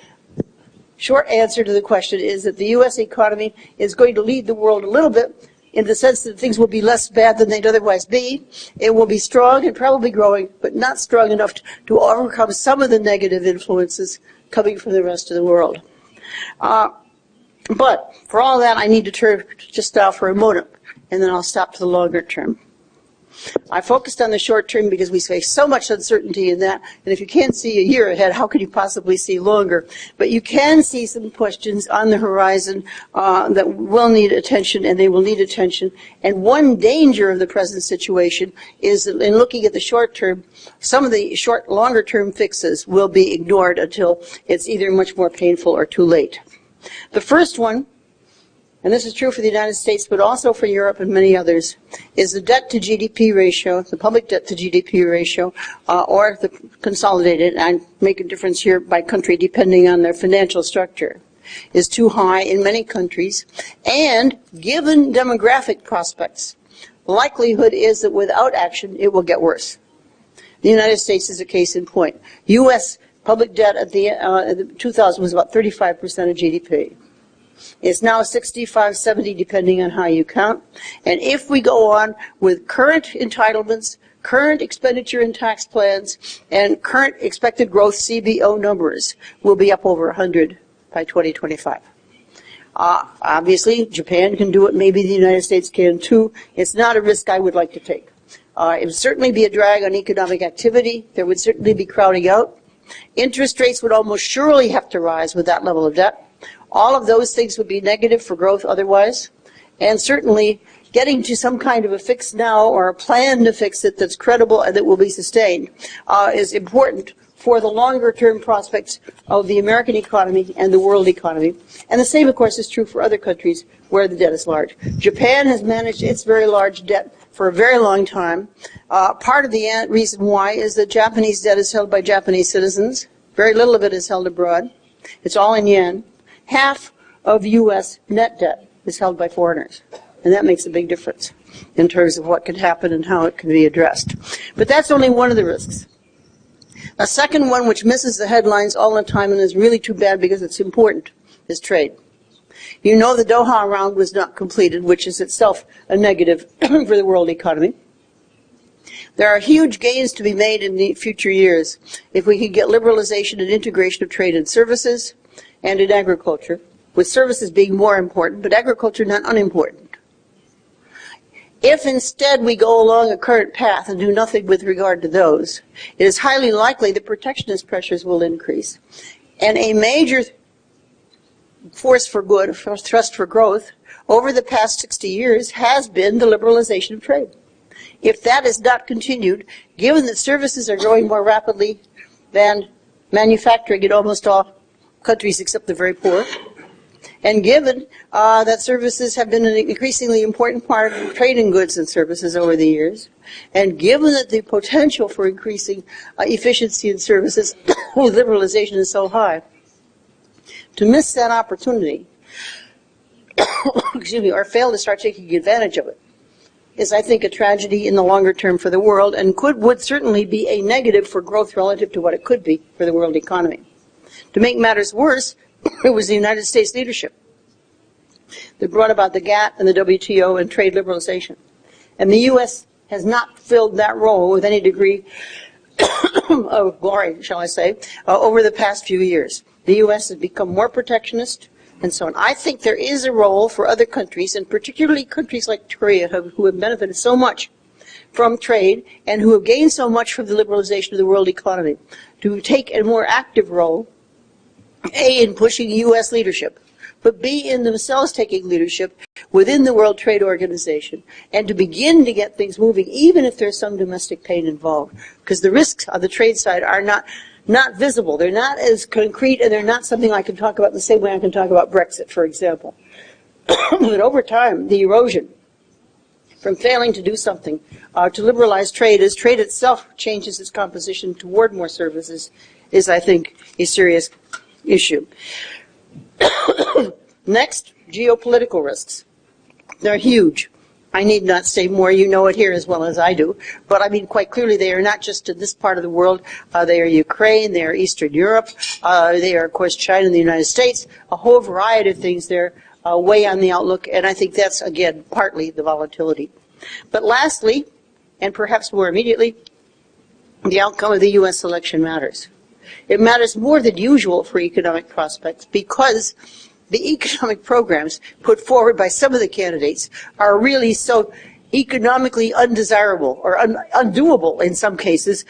short answer to the question is that the U.S. economy is going to lead the world a little bit, in the sense that things will be less bad than they'd otherwise be. It will be strong and probably growing, but not strong enough to overcome some of the negative influences coming from the rest of the world. But for all that, I need to turn just now for a moment, and then I'll stop to the longer term. I focused on the short term because we face so much uncertainty in that, and if you can't see a year ahead, how can you possibly see longer? But you can see some questions on the horizon that will need attention, and they will need attention. And one danger of the present situation is that in looking at the short term, some of the longer term fixes will be ignored until it's either much more painful or too late. The first one, and this is true for the United States, but also for Europe and many others, is the debt to GDP ratio, the public debt to GDP ratio, or the consolidated, and I make a difference here by country depending on their financial structure, is too high in many countries. And given demographic prospects, the likelihood is that without action, it will get worse. The United States is a case in point. U.S. public debt at the 2000 was about 35% of GDP. It's now 65, 70, depending on how you count. And if we go on with current entitlements, current expenditure and tax plans, and current expected growth CBO numbers, we'll be up over 100 by 2025. Obviously, Japan can do it. Maybe the United States can too. It's not a risk I would like to take. It would certainly be a drag on economic activity. There would certainly be crowding out. Interest rates would almost surely have to rise with that level of debt. All of those things would be negative for growth otherwise. And certainly getting to some kind of a fix now, or a plan to fix it that's credible and that will be sustained, is important for the longer term prospects of the American economy and the world economy. And the same, of course, is true for other countries where the debt is large. Japan has managed its very large debt for a very long time. Part of the reason why is that Japanese debt is held by Japanese citizens. Very little of it is held abroad. It's all in yen. Half of U.S. net debt is held by foreigners, and that makes a big difference in terms of what can happen and how it can be addressed. But that's only one of the risks. A second one, which misses the headlines all the time and is really too bad because it's important, is trade. You know the Doha round was not completed, which is itself a negative for the world economy. There are huge gains to be made in the future years if we can get liberalization and integration of trade and services, and in agriculture, with services being more important, but agriculture not unimportant. If instead we go along a current path and do nothing with regard to those, it is highly likely that protectionist pressures will increase. And a major force for good, thrust for growth, over the past 60 years has been the liberalization of trade. If that is not continued, given that services are growing more rapidly than manufacturing in almost all countries except the very poor, and given that services have been an increasingly important part of trade in goods and services over the years, and given that the potential for increasing efficiency in services with liberalization is so high, to miss that opportunity, excuse me, or fail to start taking advantage of it, is, I think, a tragedy in the longer term for the world, and would certainly be a negative for growth relative to what it could be for the world economy. To make matters worse, it was the United States leadership that brought about the GATT and the WTO and trade liberalization. And the U.S. has not filled that role with any degree of glory, shall I say, over the past few years. The U.S. has become more protectionist and so on. I think there is a role for other countries, and particularly countries like Korea, who have benefited so much from trade and who have gained so much from the liberalization of the world economy, to take a more active role, A, in pushing U.S. leadership, but B, in themselves taking leadership within the World Trade Organization and to begin to get things moving, even if there's some domestic pain involved. Because the risks on the trade side are not visible. They're not as concrete, and they're not something I can talk about the same way I can talk about Brexit, for example. But over time, the erosion from failing to do something to liberalize trade as trade itself changes its composition toward more services is, I think, a serious issue. Next, geopolitical risks. They're huge. I need not say more. You know it here as well as I do. But I mean, quite clearly, they are not just in this part of the world. They are Ukraine. They are Eastern Europe. They are, of course, China and the United States. A whole variety of things there weigh on the outlook. And I think that's, again, partly the volatility. But lastly, and perhaps more immediately, the outcome of the U.S. election matters. It matters more than usual for economic prospects because the economic programs put forward by some of the candidates are really so economically undesirable or undoable in some cases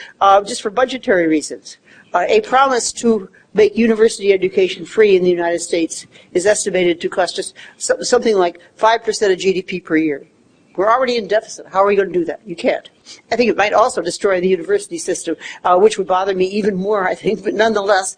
just for budgetary reasons. A promise to make university education free in the United States is estimated to cost us something like 5% of GDP per year. We're already in deficit. How are we going to do that? You can't. I think it might also destroy the university system, which would bother me even more, I think. But nonetheless,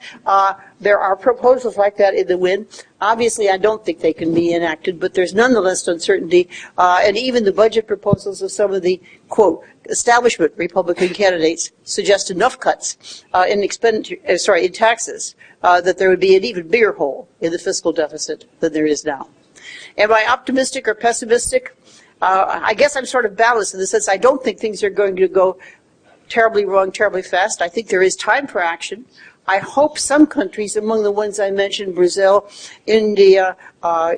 there are proposals like that in the wind. Obviously, I don't think they can be enacted, but there's nonetheless uncertainty. And even the budget proposals of some of the, quote, establishment Republican candidates suggest enough cuts in expenditure, in taxes, that there would be an even bigger hole in the fiscal deficit than there is now. Am I optimistic or pessimistic? I guess I'm sort of balanced in the sense I don't think things are going to go terribly wrong, terribly fast. I think there is time for action. I hope some countries, among the ones I mentioned, Brazil, India,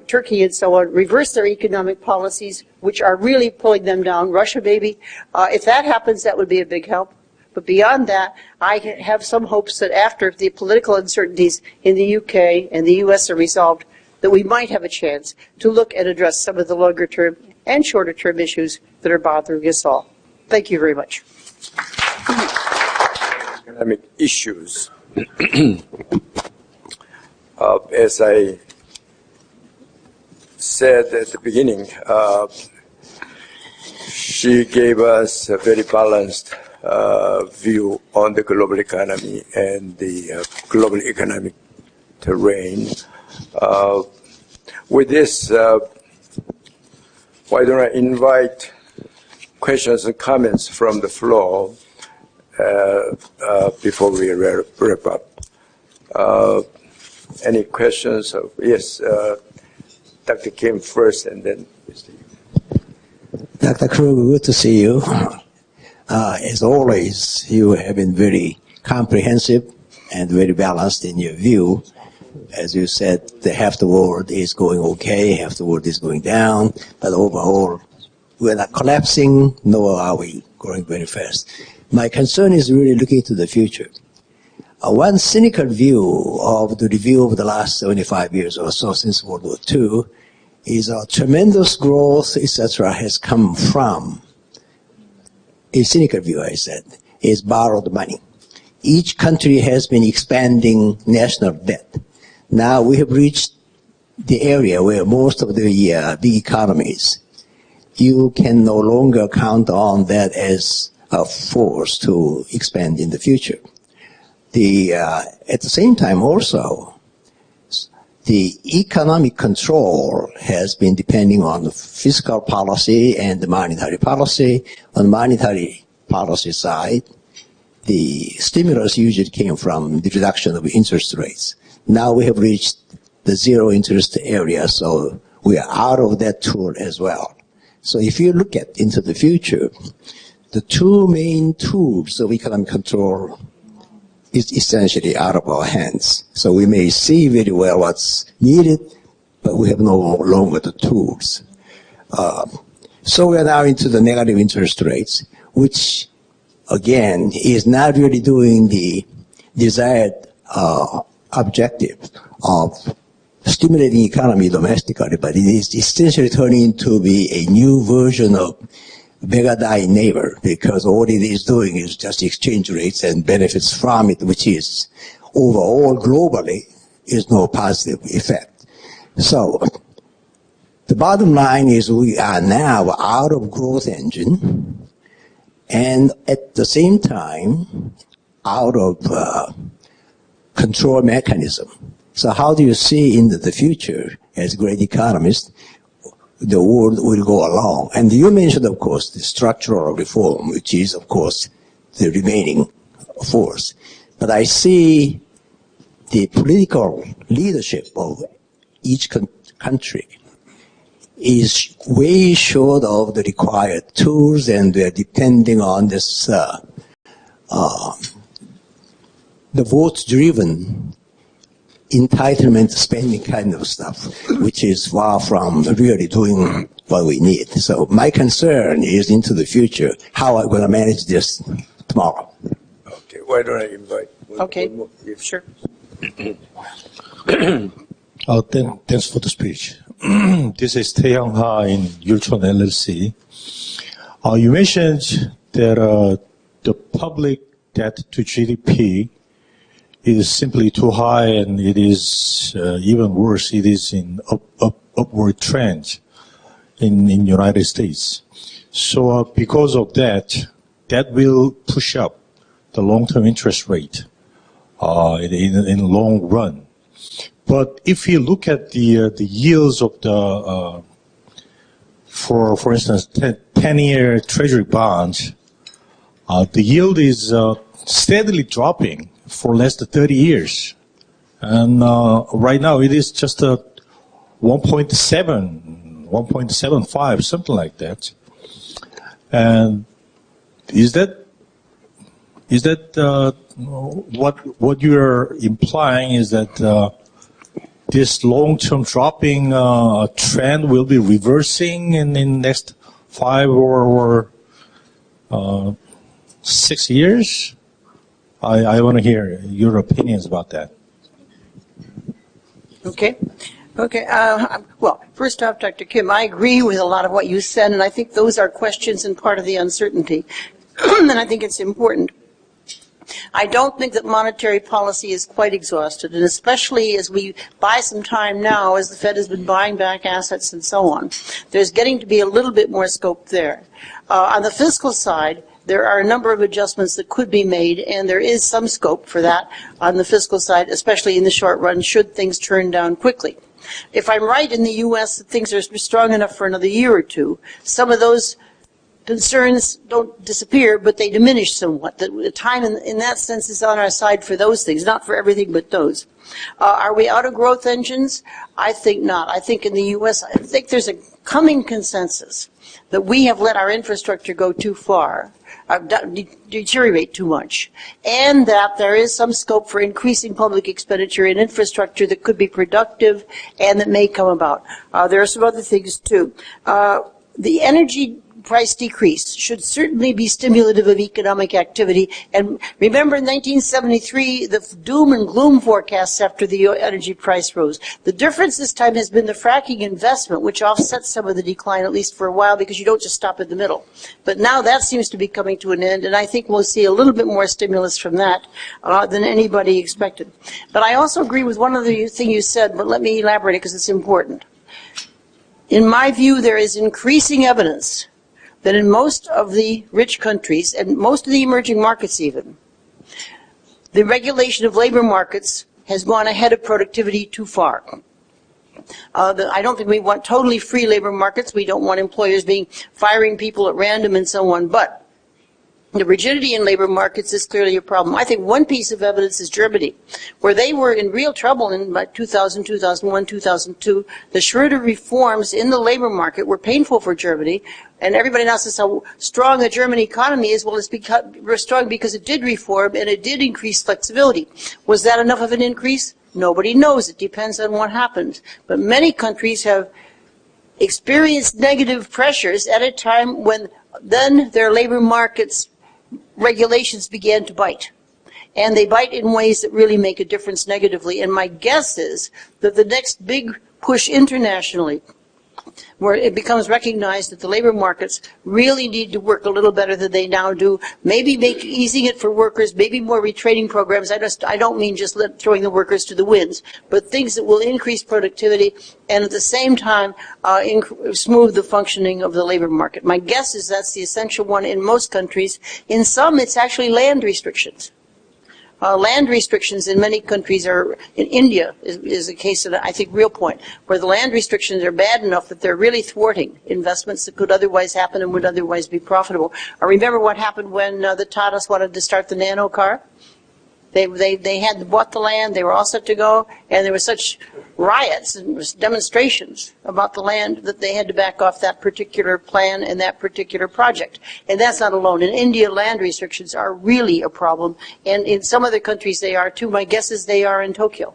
Turkey, and so on, reverse their economic policies, which are really pulling them down. Russia, maybe. If that happens, that would be a big help. But beyond that, I have some hopes that after the political uncertainties in the UK and the US are resolved, that we might have a chance to look and address some of the longer-term and shorter-term issues that are bothering us all. Thank you very much. Economic issues. As I said at the beginning, she gave us a very balanced view on the global economy and the global economic terrain. With this, why don't I invite questions and comments from the floor before we wrap up. Any questions? Yes, Dr. Kim first, and then Mr. Dr. Kruger, good to see you. As always, you have been very comprehensive and very balanced in your view. As you said, half the world is going okay, half the world is going down, but overall, we're not collapsing, nor are we growing very fast. My concern is really looking to the future. One cynical view of the review of the last 75 years or so since World War II is a tremendous growth, etc., has come from, a cynical view, I said, is borrowed money. Each country has been expanding national debt. Now we have reached the area where most of the big economies, you can no longer count on that as a force to expand in the future. At the same time also, the economic control has been depending on the fiscal policy and the monetary policy. On the monetary policy side, the stimulus usually came from the reduction of interest rates. Now we have reached the zero interest area, so we are out of that tool as well. So if you look into the future, the two main tools of economic control is essentially out of our hands. So we may see very well what's needed, but we have no longer the tools. So we are now into the negative interest rates, which again is not really doing the desired objective of stimulating economy domestically, but it is essentially turning into be a new version of beggar thy neighbor, because all it is doing is just exchange rates and benefits from it, which is overall globally is no positive effect. So the The bottom line is we are now out of growth engine and at the same time out of control mechanism. So how do you see in the future, as a great economist, the world will go along? And you mentioned, of course, the structural reform, which is, of course, the remaining force. But I see the political leadership of each country is way short of the required tools, and they're depending on this the vote-driven entitlement spending kind of stuff, which is far from really doing what we need. So my concern is into the future, how I'm going to manage this tomorrow. Okay, why don't I invite Okay, one more? Yes. sure. Thanks for the speech. This is Tae Young Ha in Yulchon LLC. You mentioned that the public debt to GDP is simply too high, and it is even worse. It is in upward trend in United States. So because of that, that will push up the long-term interest rate in the long run. But if you look at the yields of the for instance 10-year Treasury bonds, the yield is steadily dropping for less than 30 years, and right now it is just 1.75, something like that. And is that what you're implying is that this long-term dropping trend will be reversing in the next 5 or 6 years? I want to hear your opinions about that. Okay. Okay. Well, first off, Dr. Kim, I agree with a lot of what you said, and I think those are questions and part of the uncertainty. And I think it's important. I don't think that monetary policy is quite exhausted, and especially as we buy some time now, as the Fed has been buying back assets and so on, there's getting to be a little bit more scope there. On the fiscal side, there are a number of adjustments that could be made, and there is some scope for that on the fiscal side, especially in the short run, should things turn down quickly. If I'm right in the U.S. that things are strong enough for another year or two, some of those concerns don't disappear, but they diminish somewhat. The time in that sense is on our side for those things, not for everything but those. Are we out of growth engines? I think not. I think in the U.S., I think there's a coming consensus that we have let our infrastructure go too far, deteriorate too much, and that there is some scope for increasing public expenditure in infrastructure that could be productive and that may come about. There are some other things too. The energy price decrease should certainly be stimulative of economic activity. And remember in 1973, the doom and gloom forecasts after the energy price rose. The difference this time has been the fracking investment, which offsets some of the decline, at least for a while, because you don't just stop in the middle. But now that seems to be coming to an end, and I think we'll see a little bit more stimulus from that than anybody expected. But I also agree with one other thing you said, but let me elaborate it because it's important. In my view, there is increasing evidence that in most of the rich countries, and most of the emerging markets even, the regulation of labor markets has gone ahead of productivity too far. I don't think we want totally free labor markets. We don't want employers firing people at random and so on, but the rigidity in labor markets is clearly a problem. I think one piece of evidence is Germany, where they were in real trouble in 2000, 2001, 2002. The Schröder reforms in the labor market were painful for Germany, and everybody now says how strong a German economy is. Well, it's strong because it did reform and it did increase flexibility. Was that enough of an increase? Nobody knows. It depends on what happened. But many countries have experienced negative pressures at a time when then their labor markets regulations began to bite. And they bite in ways that really make a difference negatively. And my guess is that the next big push internationally where it becomes recognized that the labor markets really need to work a little better than they now do. Maybe easing it for workers, maybe more retraining programs. I don't mean just throwing the workers to the winds, but things that will increase productivity and at the same time smooth the functioning of the labor market. My guess is that's the essential one in most countries. In some, it's actually land restrictions. Land restrictions in many countries are, in India is a case of, I think, real point, where the land restrictions are bad enough that they're really thwarting investments that could otherwise happen and would otherwise be profitable. I remember what happened when the Tatas wanted to start the nano car. They had bought the land, they were all set to go, and there were such riots and demonstrations about the land that they had to back off that particular plan and that particular project. And that's not alone. In India, land restrictions are really a problem, and in some other countries they are too. My guess is they are in Tokyo,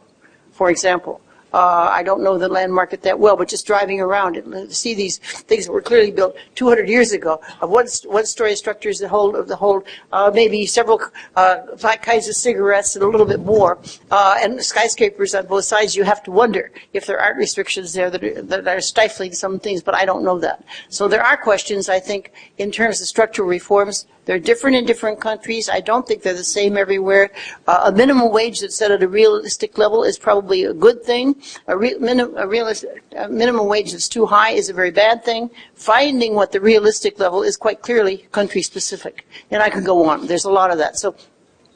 for example. I don't know the land market that well, but just driving around and see these things that were clearly built 200 years ago of one-story structures that hold maybe several kinds of cigarettes and a little bit more, and skyscrapers on both sides. You have to wonder if there aren't restrictions there that are stifling some things, but I don't know that. So there are questions, I think, in terms of structural reforms. They're different in different countries. I don't think they're the same everywhere. A minimum wage that's set at a realistic level is probably a good thing. A minimum wage that's too high is a very bad thing. Finding what the realistic level is quite clearly country specific. And I could go on. There's a lot of that. So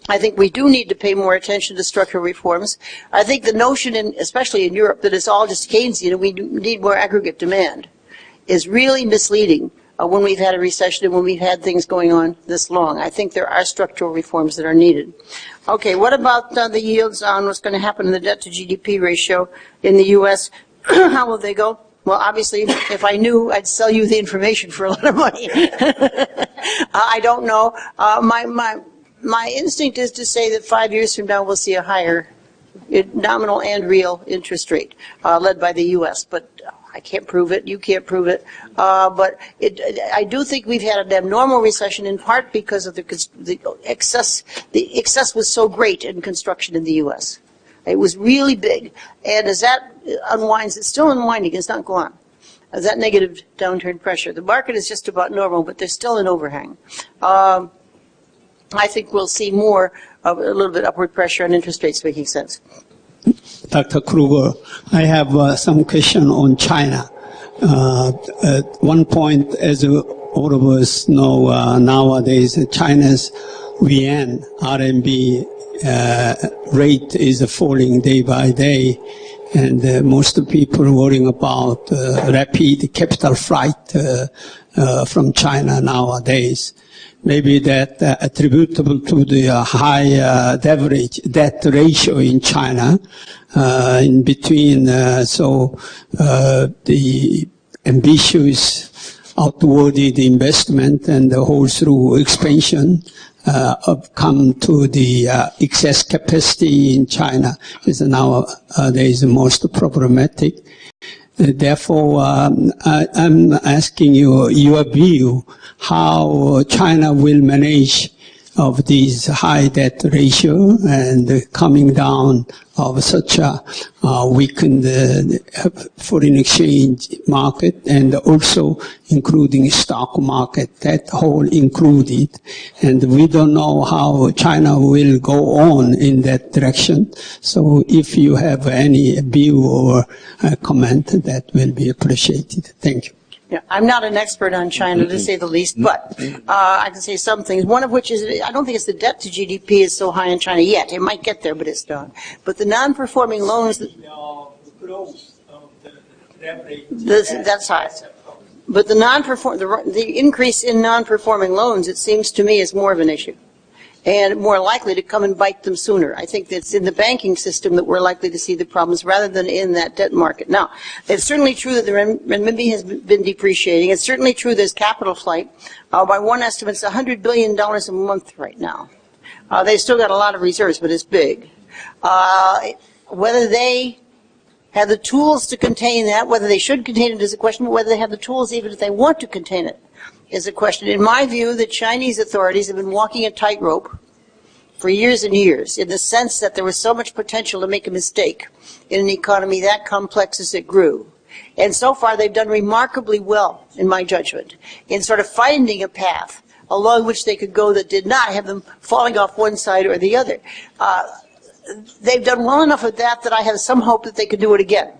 I think we do need to pay more attention to structural reforms. I think the notion, especially in Europe, that it's all just Keynesian and we need more aggregate demand is really misleading. When we've had a recession and when we've had things going on this long. I think there are structural reforms that are needed. Okay, what about the yields on what's going to happen in the debt to GDP ratio in the U.S.? How will they go? Well, obviously, if I knew, I'd sell you the information for a lot of money. I don't know. My instinct is to say that 5 years from now we'll see a higher nominal and real interest rate led by the U.S., but I can't prove it. You can't prove it. But I do think we've had an abnormal recession in part because of the excess. The excess was so great in construction in the U.S. It was really big. And as that unwinds, it's still unwinding. It's not gone. As that negative downturn pressure. The market is just about normal, but there's still an overhang. I think we'll see more of a little bit upward pressure on interest rates making sense. Dr. Kruger, I have some question on China. At one point, as all of us know, nowadays China's yuan, RMB rate is falling day by day, and most people are worrying about rapid capital flight from China nowadays. Maybe that attributable to the high average debt ratio in China, in between, the ambitious outwarded investment and the whole through expansion have come to the excess capacity in China is nowadays most problematic. Therefore, I'm asking you your view how China will manage of this high debt ratio and coming down of such a weakened foreign exchange market, and also including stock market, that whole included. And we don't know how China will go on in that direction. So if you have any view or comment, that will be appreciated. Thank you. Yeah, I'm not an expert on China, to say the least, but I can say some things. One of which is, I don't think it's the debt to GDP is so high in China yet. It might get there, but it's not. But the non-performing loans, that's high. But the increase in non-performing loans, it seems to me, is more of an issue, and more likely to come and bite them sooner. I think it's in the banking system that we're likely to see the problems rather than in that debt market. Now, it's certainly true that the renminbi has been depreciating. It's certainly true there's capital flight. By one estimate, it's $100 billion a month right now. They've still got a lot of reserves, but it's big. Whether they have the tools to contain that, whether they should contain it is a question, but whether they have the tools even if they want to contain it is a question. In my view, the Chinese authorities have been walking a tightrope for years and years, in the sense that there was so much potential to make a mistake in an economy that complex as it grew. And so far, they've done remarkably well, in my judgment, in sort of finding a path along which they could go that did not have them falling off one side or the other. They've done well enough of that that I have some hope that they could do it again.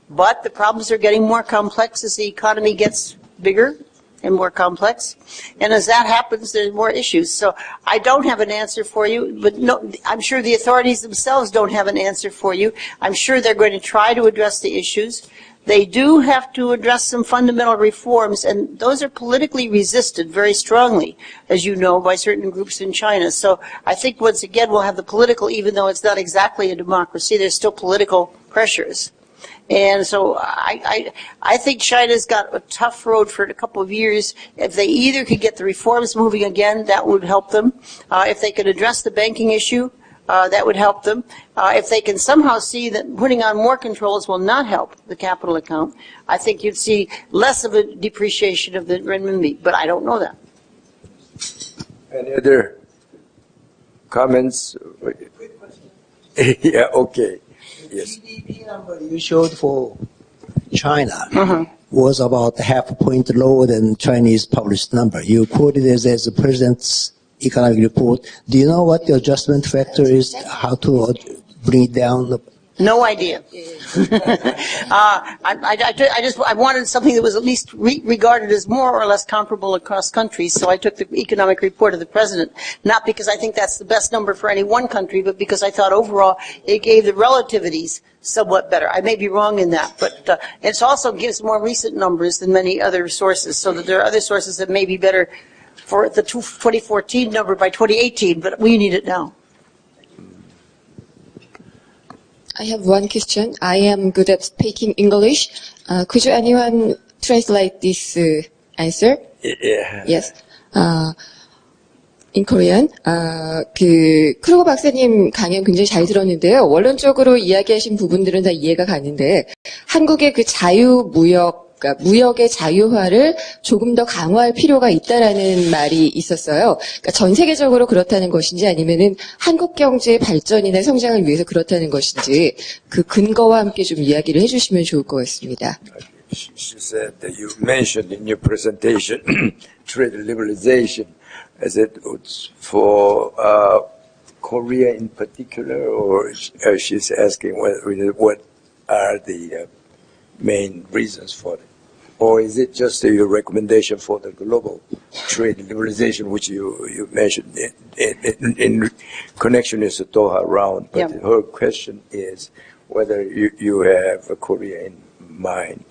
But the problems are getting more complex as the economy gets bigger and more complex. And as that happens, there's more issues. So I don't have an answer for you, but no, I'm sure the authorities themselves don't have an answer for you. I'm sure they're going to try to address the issues. They do have to address some fundamental reforms, and those are politically resisted very strongly, as you know, by certain groups in China. So I think once again we'll have the political, even though it's not exactly a democracy, there's still political pressures. And so I think China's got a tough road for a couple of years. If they either could get the reforms moving again, that would help them. If they could address the banking issue, that would help them. If they can somehow see that putting on more controls will not help the capital account, I think you'd see less of a depreciation of the renminbi, but I don't know that. Any other comments? Yeah, okay. Yes. GDP number you showed for China was about half a point lower than Chinese published number. You quoted it as the president's economic report. Do you know what the adjustment factor is? How to bring it down? No idea. I wanted something that was at least regarded as more or less comparable across countries, so I took the economic report of the president, not because I think that's the best number for any one country, but because I thought overall it gave the relativities somewhat better. I may be wrong in that, but it also gives more recent numbers than many other sources, so that there are other sources that may be better for the 2014 number by 2018, but we need it now. I have one question. I am good at speaking English. Could you anyone translate this answer? Yeah. Yes. In Korean. 크루거 박사님 강연 굉장히 잘 들었는데요. 원론적으로 이야기하신 부분들은 다 이해가 가는데 한국의 그 자유무역 그러니까 무역의 자유화를 조금 더 강화할 필요가 있다라는 말이 있었어요. 그러니까 전 세계적으로 그렇다는 것인지 아니면은 한국 경제의 발전이나 성장을 위해서 그렇다는 것인지 그 근거와 함께 좀 이야기를 해주시면 좋을 것 같습니다. She said that you mentioned in your presentation trade liberalization. Is it for Korea in particular, or she's asking what are the main reasons for it? Or is it just your recommendation for the global trade liberalization, which you mentioned in connection with the Doha round? But Yeah. her question is whether you have Korea in mind.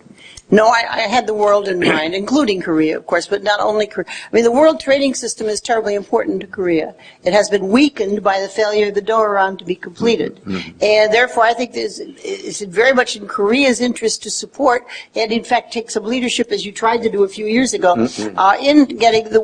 No, I had the world in mind, including Korea, of course, but not only Korea. I mean, the world trading system is terribly important to Korea. It has been weakened by the failure of the Doha round to be completed. And therefore, I think it's very much in Korea's interest to support and, in fact, take some leadership, as you tried to do a few years ago, in getting the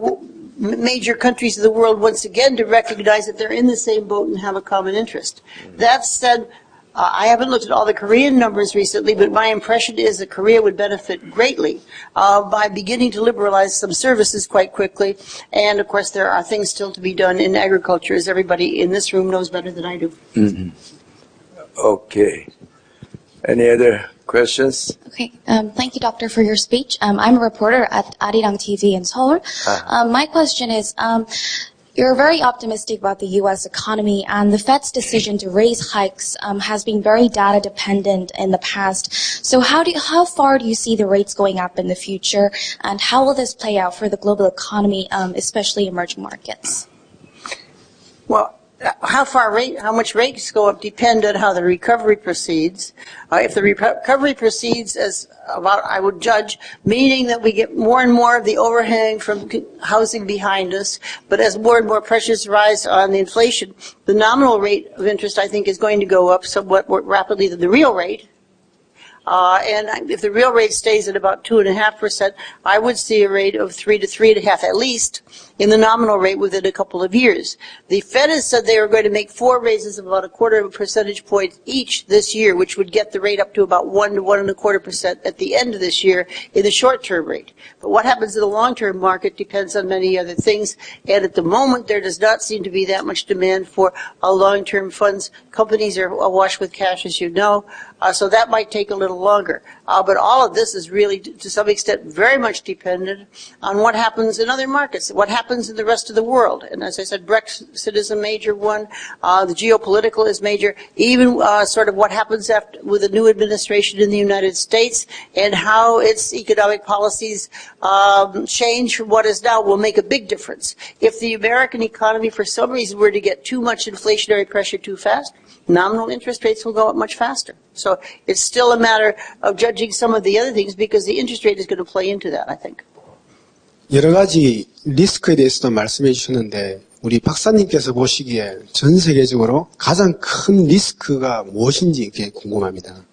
major countries of the world once again to recognize that they're in the same boat and have a common interest. That said, I haven't looked at all the Korean numbers recently, but my impression is that Korea would benefit greatly by beginning to liberalize some services quite quickly. And, of course, there are things still to be done in agriculture, as everybody in this room knows better than I do. Okay. Any other questions? Okay, thank you, Doctor, for your speech. I'm a reporter at Arirang TV in Seoul. My question is, you're very optimistic about the U.S. economy, and the Fed's decision to raise hikes has been very data dependent in the past. So how far do you see the rates going up in the future, and how will this play out for the global economy, especially emerging markets? Well, how much rates go up depend on how the recovery proceeds. If the recovery proceeds as about, I would judge, meaning that we get more and more of the overhang from housing behind us, but as more and more pressures rise on the inflation, the nominal rate of interest, I think, is going to go up somewhat more rapidly than the real rate. And if the real rate stays at about 2.5%, I would see a rate of 3 to 3.5 at least in the nominal rate within a couple of years. The Fed has said they are going to make 4 raises of about 1/4 percentage point each this year, which would get the rate up to about 1 to 1.25% at the end of this year in the short-term rate. But what happens in the long-term market depends on many other things, and at the moment there does not seem to be that much demand for long-term funds. Companies are awash with cash, as you know, so that might take a little longer. But all of this is really, to some extent, very much dependent on what happens in other markets, what happens in the rest of the world. And as I said, Brexit is a major one. The geopolitical is major. Even sort of what happens with the new administration in the United States and how its economic policies change from what is now will make a big difference. If the American economy, for some reason, were to get too much inflationary pressure too fast, nominal interest rates will go up much faster. So it's still a matter of judging some of the other things because the interest rate is going to play into that, I think. 여러 가지 리스크에 대해서도 말씀해 주셨는데 우리 박사님께서 보시기에 전 세계적으로 가장 큰 리스크가 무엇인지 그게 궁금합니다.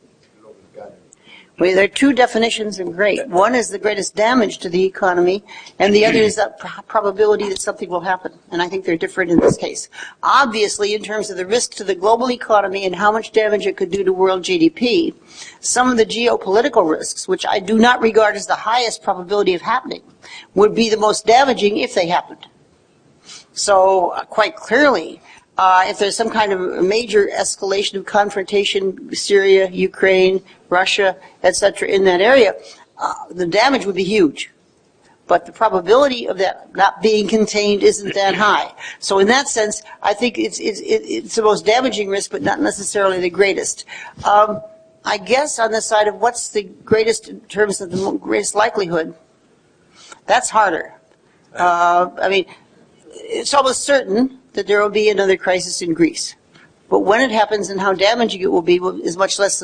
Well, there are 2 definitions of great. One is the greatest damage to the economy, and the other is that probability that something will happen. And I think they're different in this case. Obviously, in terms of the risk to the global economy and how much damage it could do to world GDP, some of the geopolitical risks, which I do not regard as the highest probability of happening, would be the most damaging if they happened. So, quite clearly, if there's some kind of major escalation of confrontation, Syria, Ukraine, Russia, etc., in that area, the damage would be huge. But the probability of that not being contained isn't that high. So in that sense, I think it's the most damaging risk, but not necessarily the greatest. I guess on the side of what's the greatest in terms of the greatest likelihood, that's harder. I mean, it's almost certain that there will be another crisis in Greece. But when it happens and how damaging it will be is much less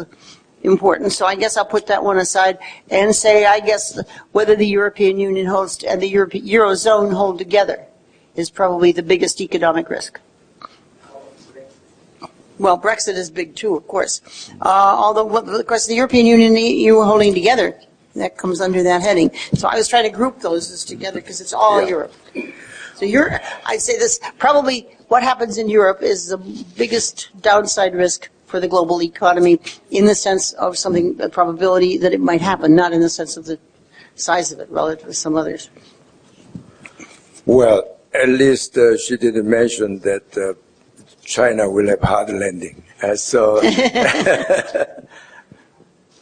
important. So I guess I'll put that one aside and say, I guess, whether the European Union holds and the Eurozone hold together is probably the biggest economic risk. Well, Brexit is big too, of course. Although, of course, the European Union and the EU are holding together. That comes under that heading. So I was trying to group those together because it's all Europe. So I'd say this, probably what happens in Europe is the biggest downside risk for the global economy in the sense of something, a probability that it might happen, not in the sense of the size of it relative to some others. Well, at least she didn't mention that China will have hard landing. So,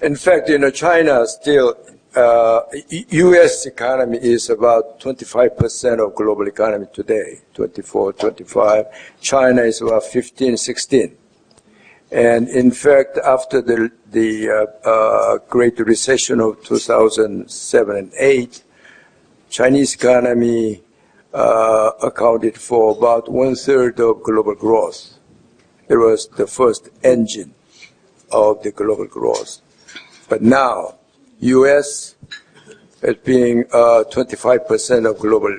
in fact, China still, U.S. economy is about 25% of global economy today, 24, 25. China is about 15, 16. And in fact, after the Great Recession of 2007 and 8, Chinese economy accounted for about 1/3 of global growth. It was the first engine of the global growth. But now, U.S. as being 25% of global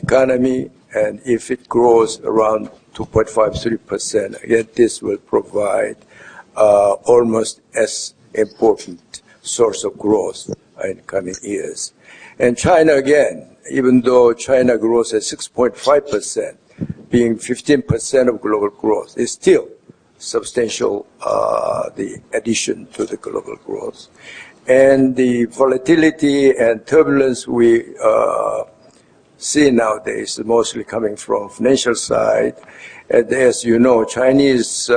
economy, and if it grows around 2.53%, again, this will provide almost as important source of growth in coming years. And China, again, even though China grows at 6.5%, being 15% of global growth, is still substantial, the addition to the global growth. And the volatility and turbulence we see nowadays is mostly coming from financial side. And as you know, Chinese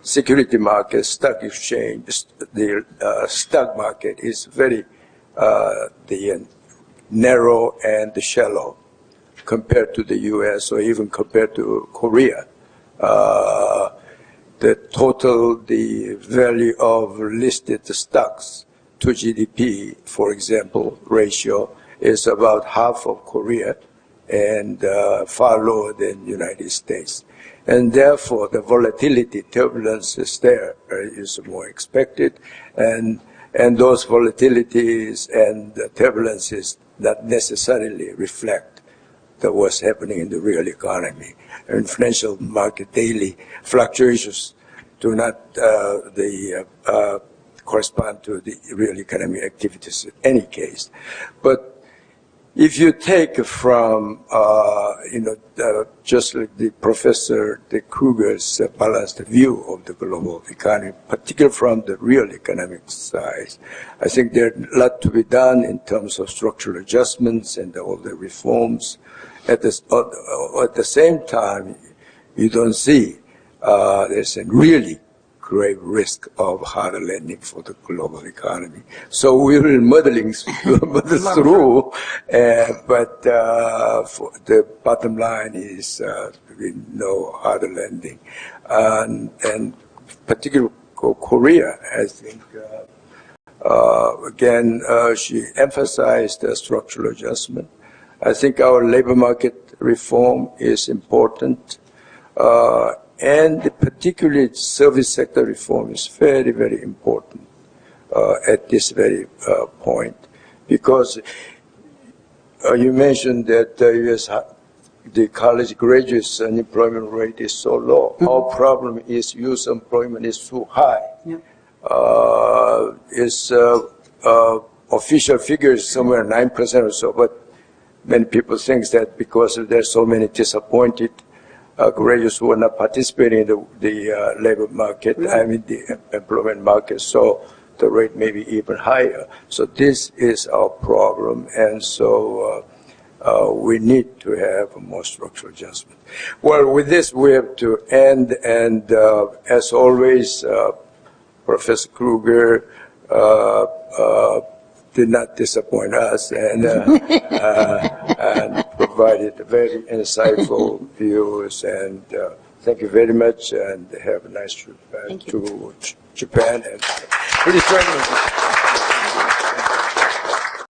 security market, stock exchange, the stock market is very narrow and shallow compared to the U.S. or even compared to Korea. The value of listed stocks to GDP, for example, ratio is about half of Korea and far lower than United States. And therefore, the volatility, turbulence is there, is more expected. And those volatilities and the turbulences that necessarily reflect what's happening in the real economy. And financial market daily fluctuations do not correspond to the real economic activities in any case. But if you take from, just like the Professor de Kruger's balanced view of the global economy, particularly from the real economic side, I think there's a lot to be done in terms of structural adjustments and all the reforms. At the same time, you don't see there's a really grave risk of hard landing for the global economy. So we will muddle through, but for the bottom line is no hard landing. And particularly Korea, I think, again, she emphasized the structural adjustment. I think our labor market reform is important. And particularly service sector reform is very, very important at this very point, because you mentioned that the college graduates' unemployment rate is so low. Mm-hmm. Our problem is youth employment is too high. Yeah. It's official figures somewhere 9% or so, but many people think that because there's so many disappointed graduates who are not participating in the labor market, I mean the employment market, so the rate may be even higher. So this is our problem, and so we need to have a more structural adjustment. Well, with this we have to end, and as always, Professor Kruger did not disappoint us, and provided very insightful views. And thank you very much, and have a nice trip to Japan. And please join me.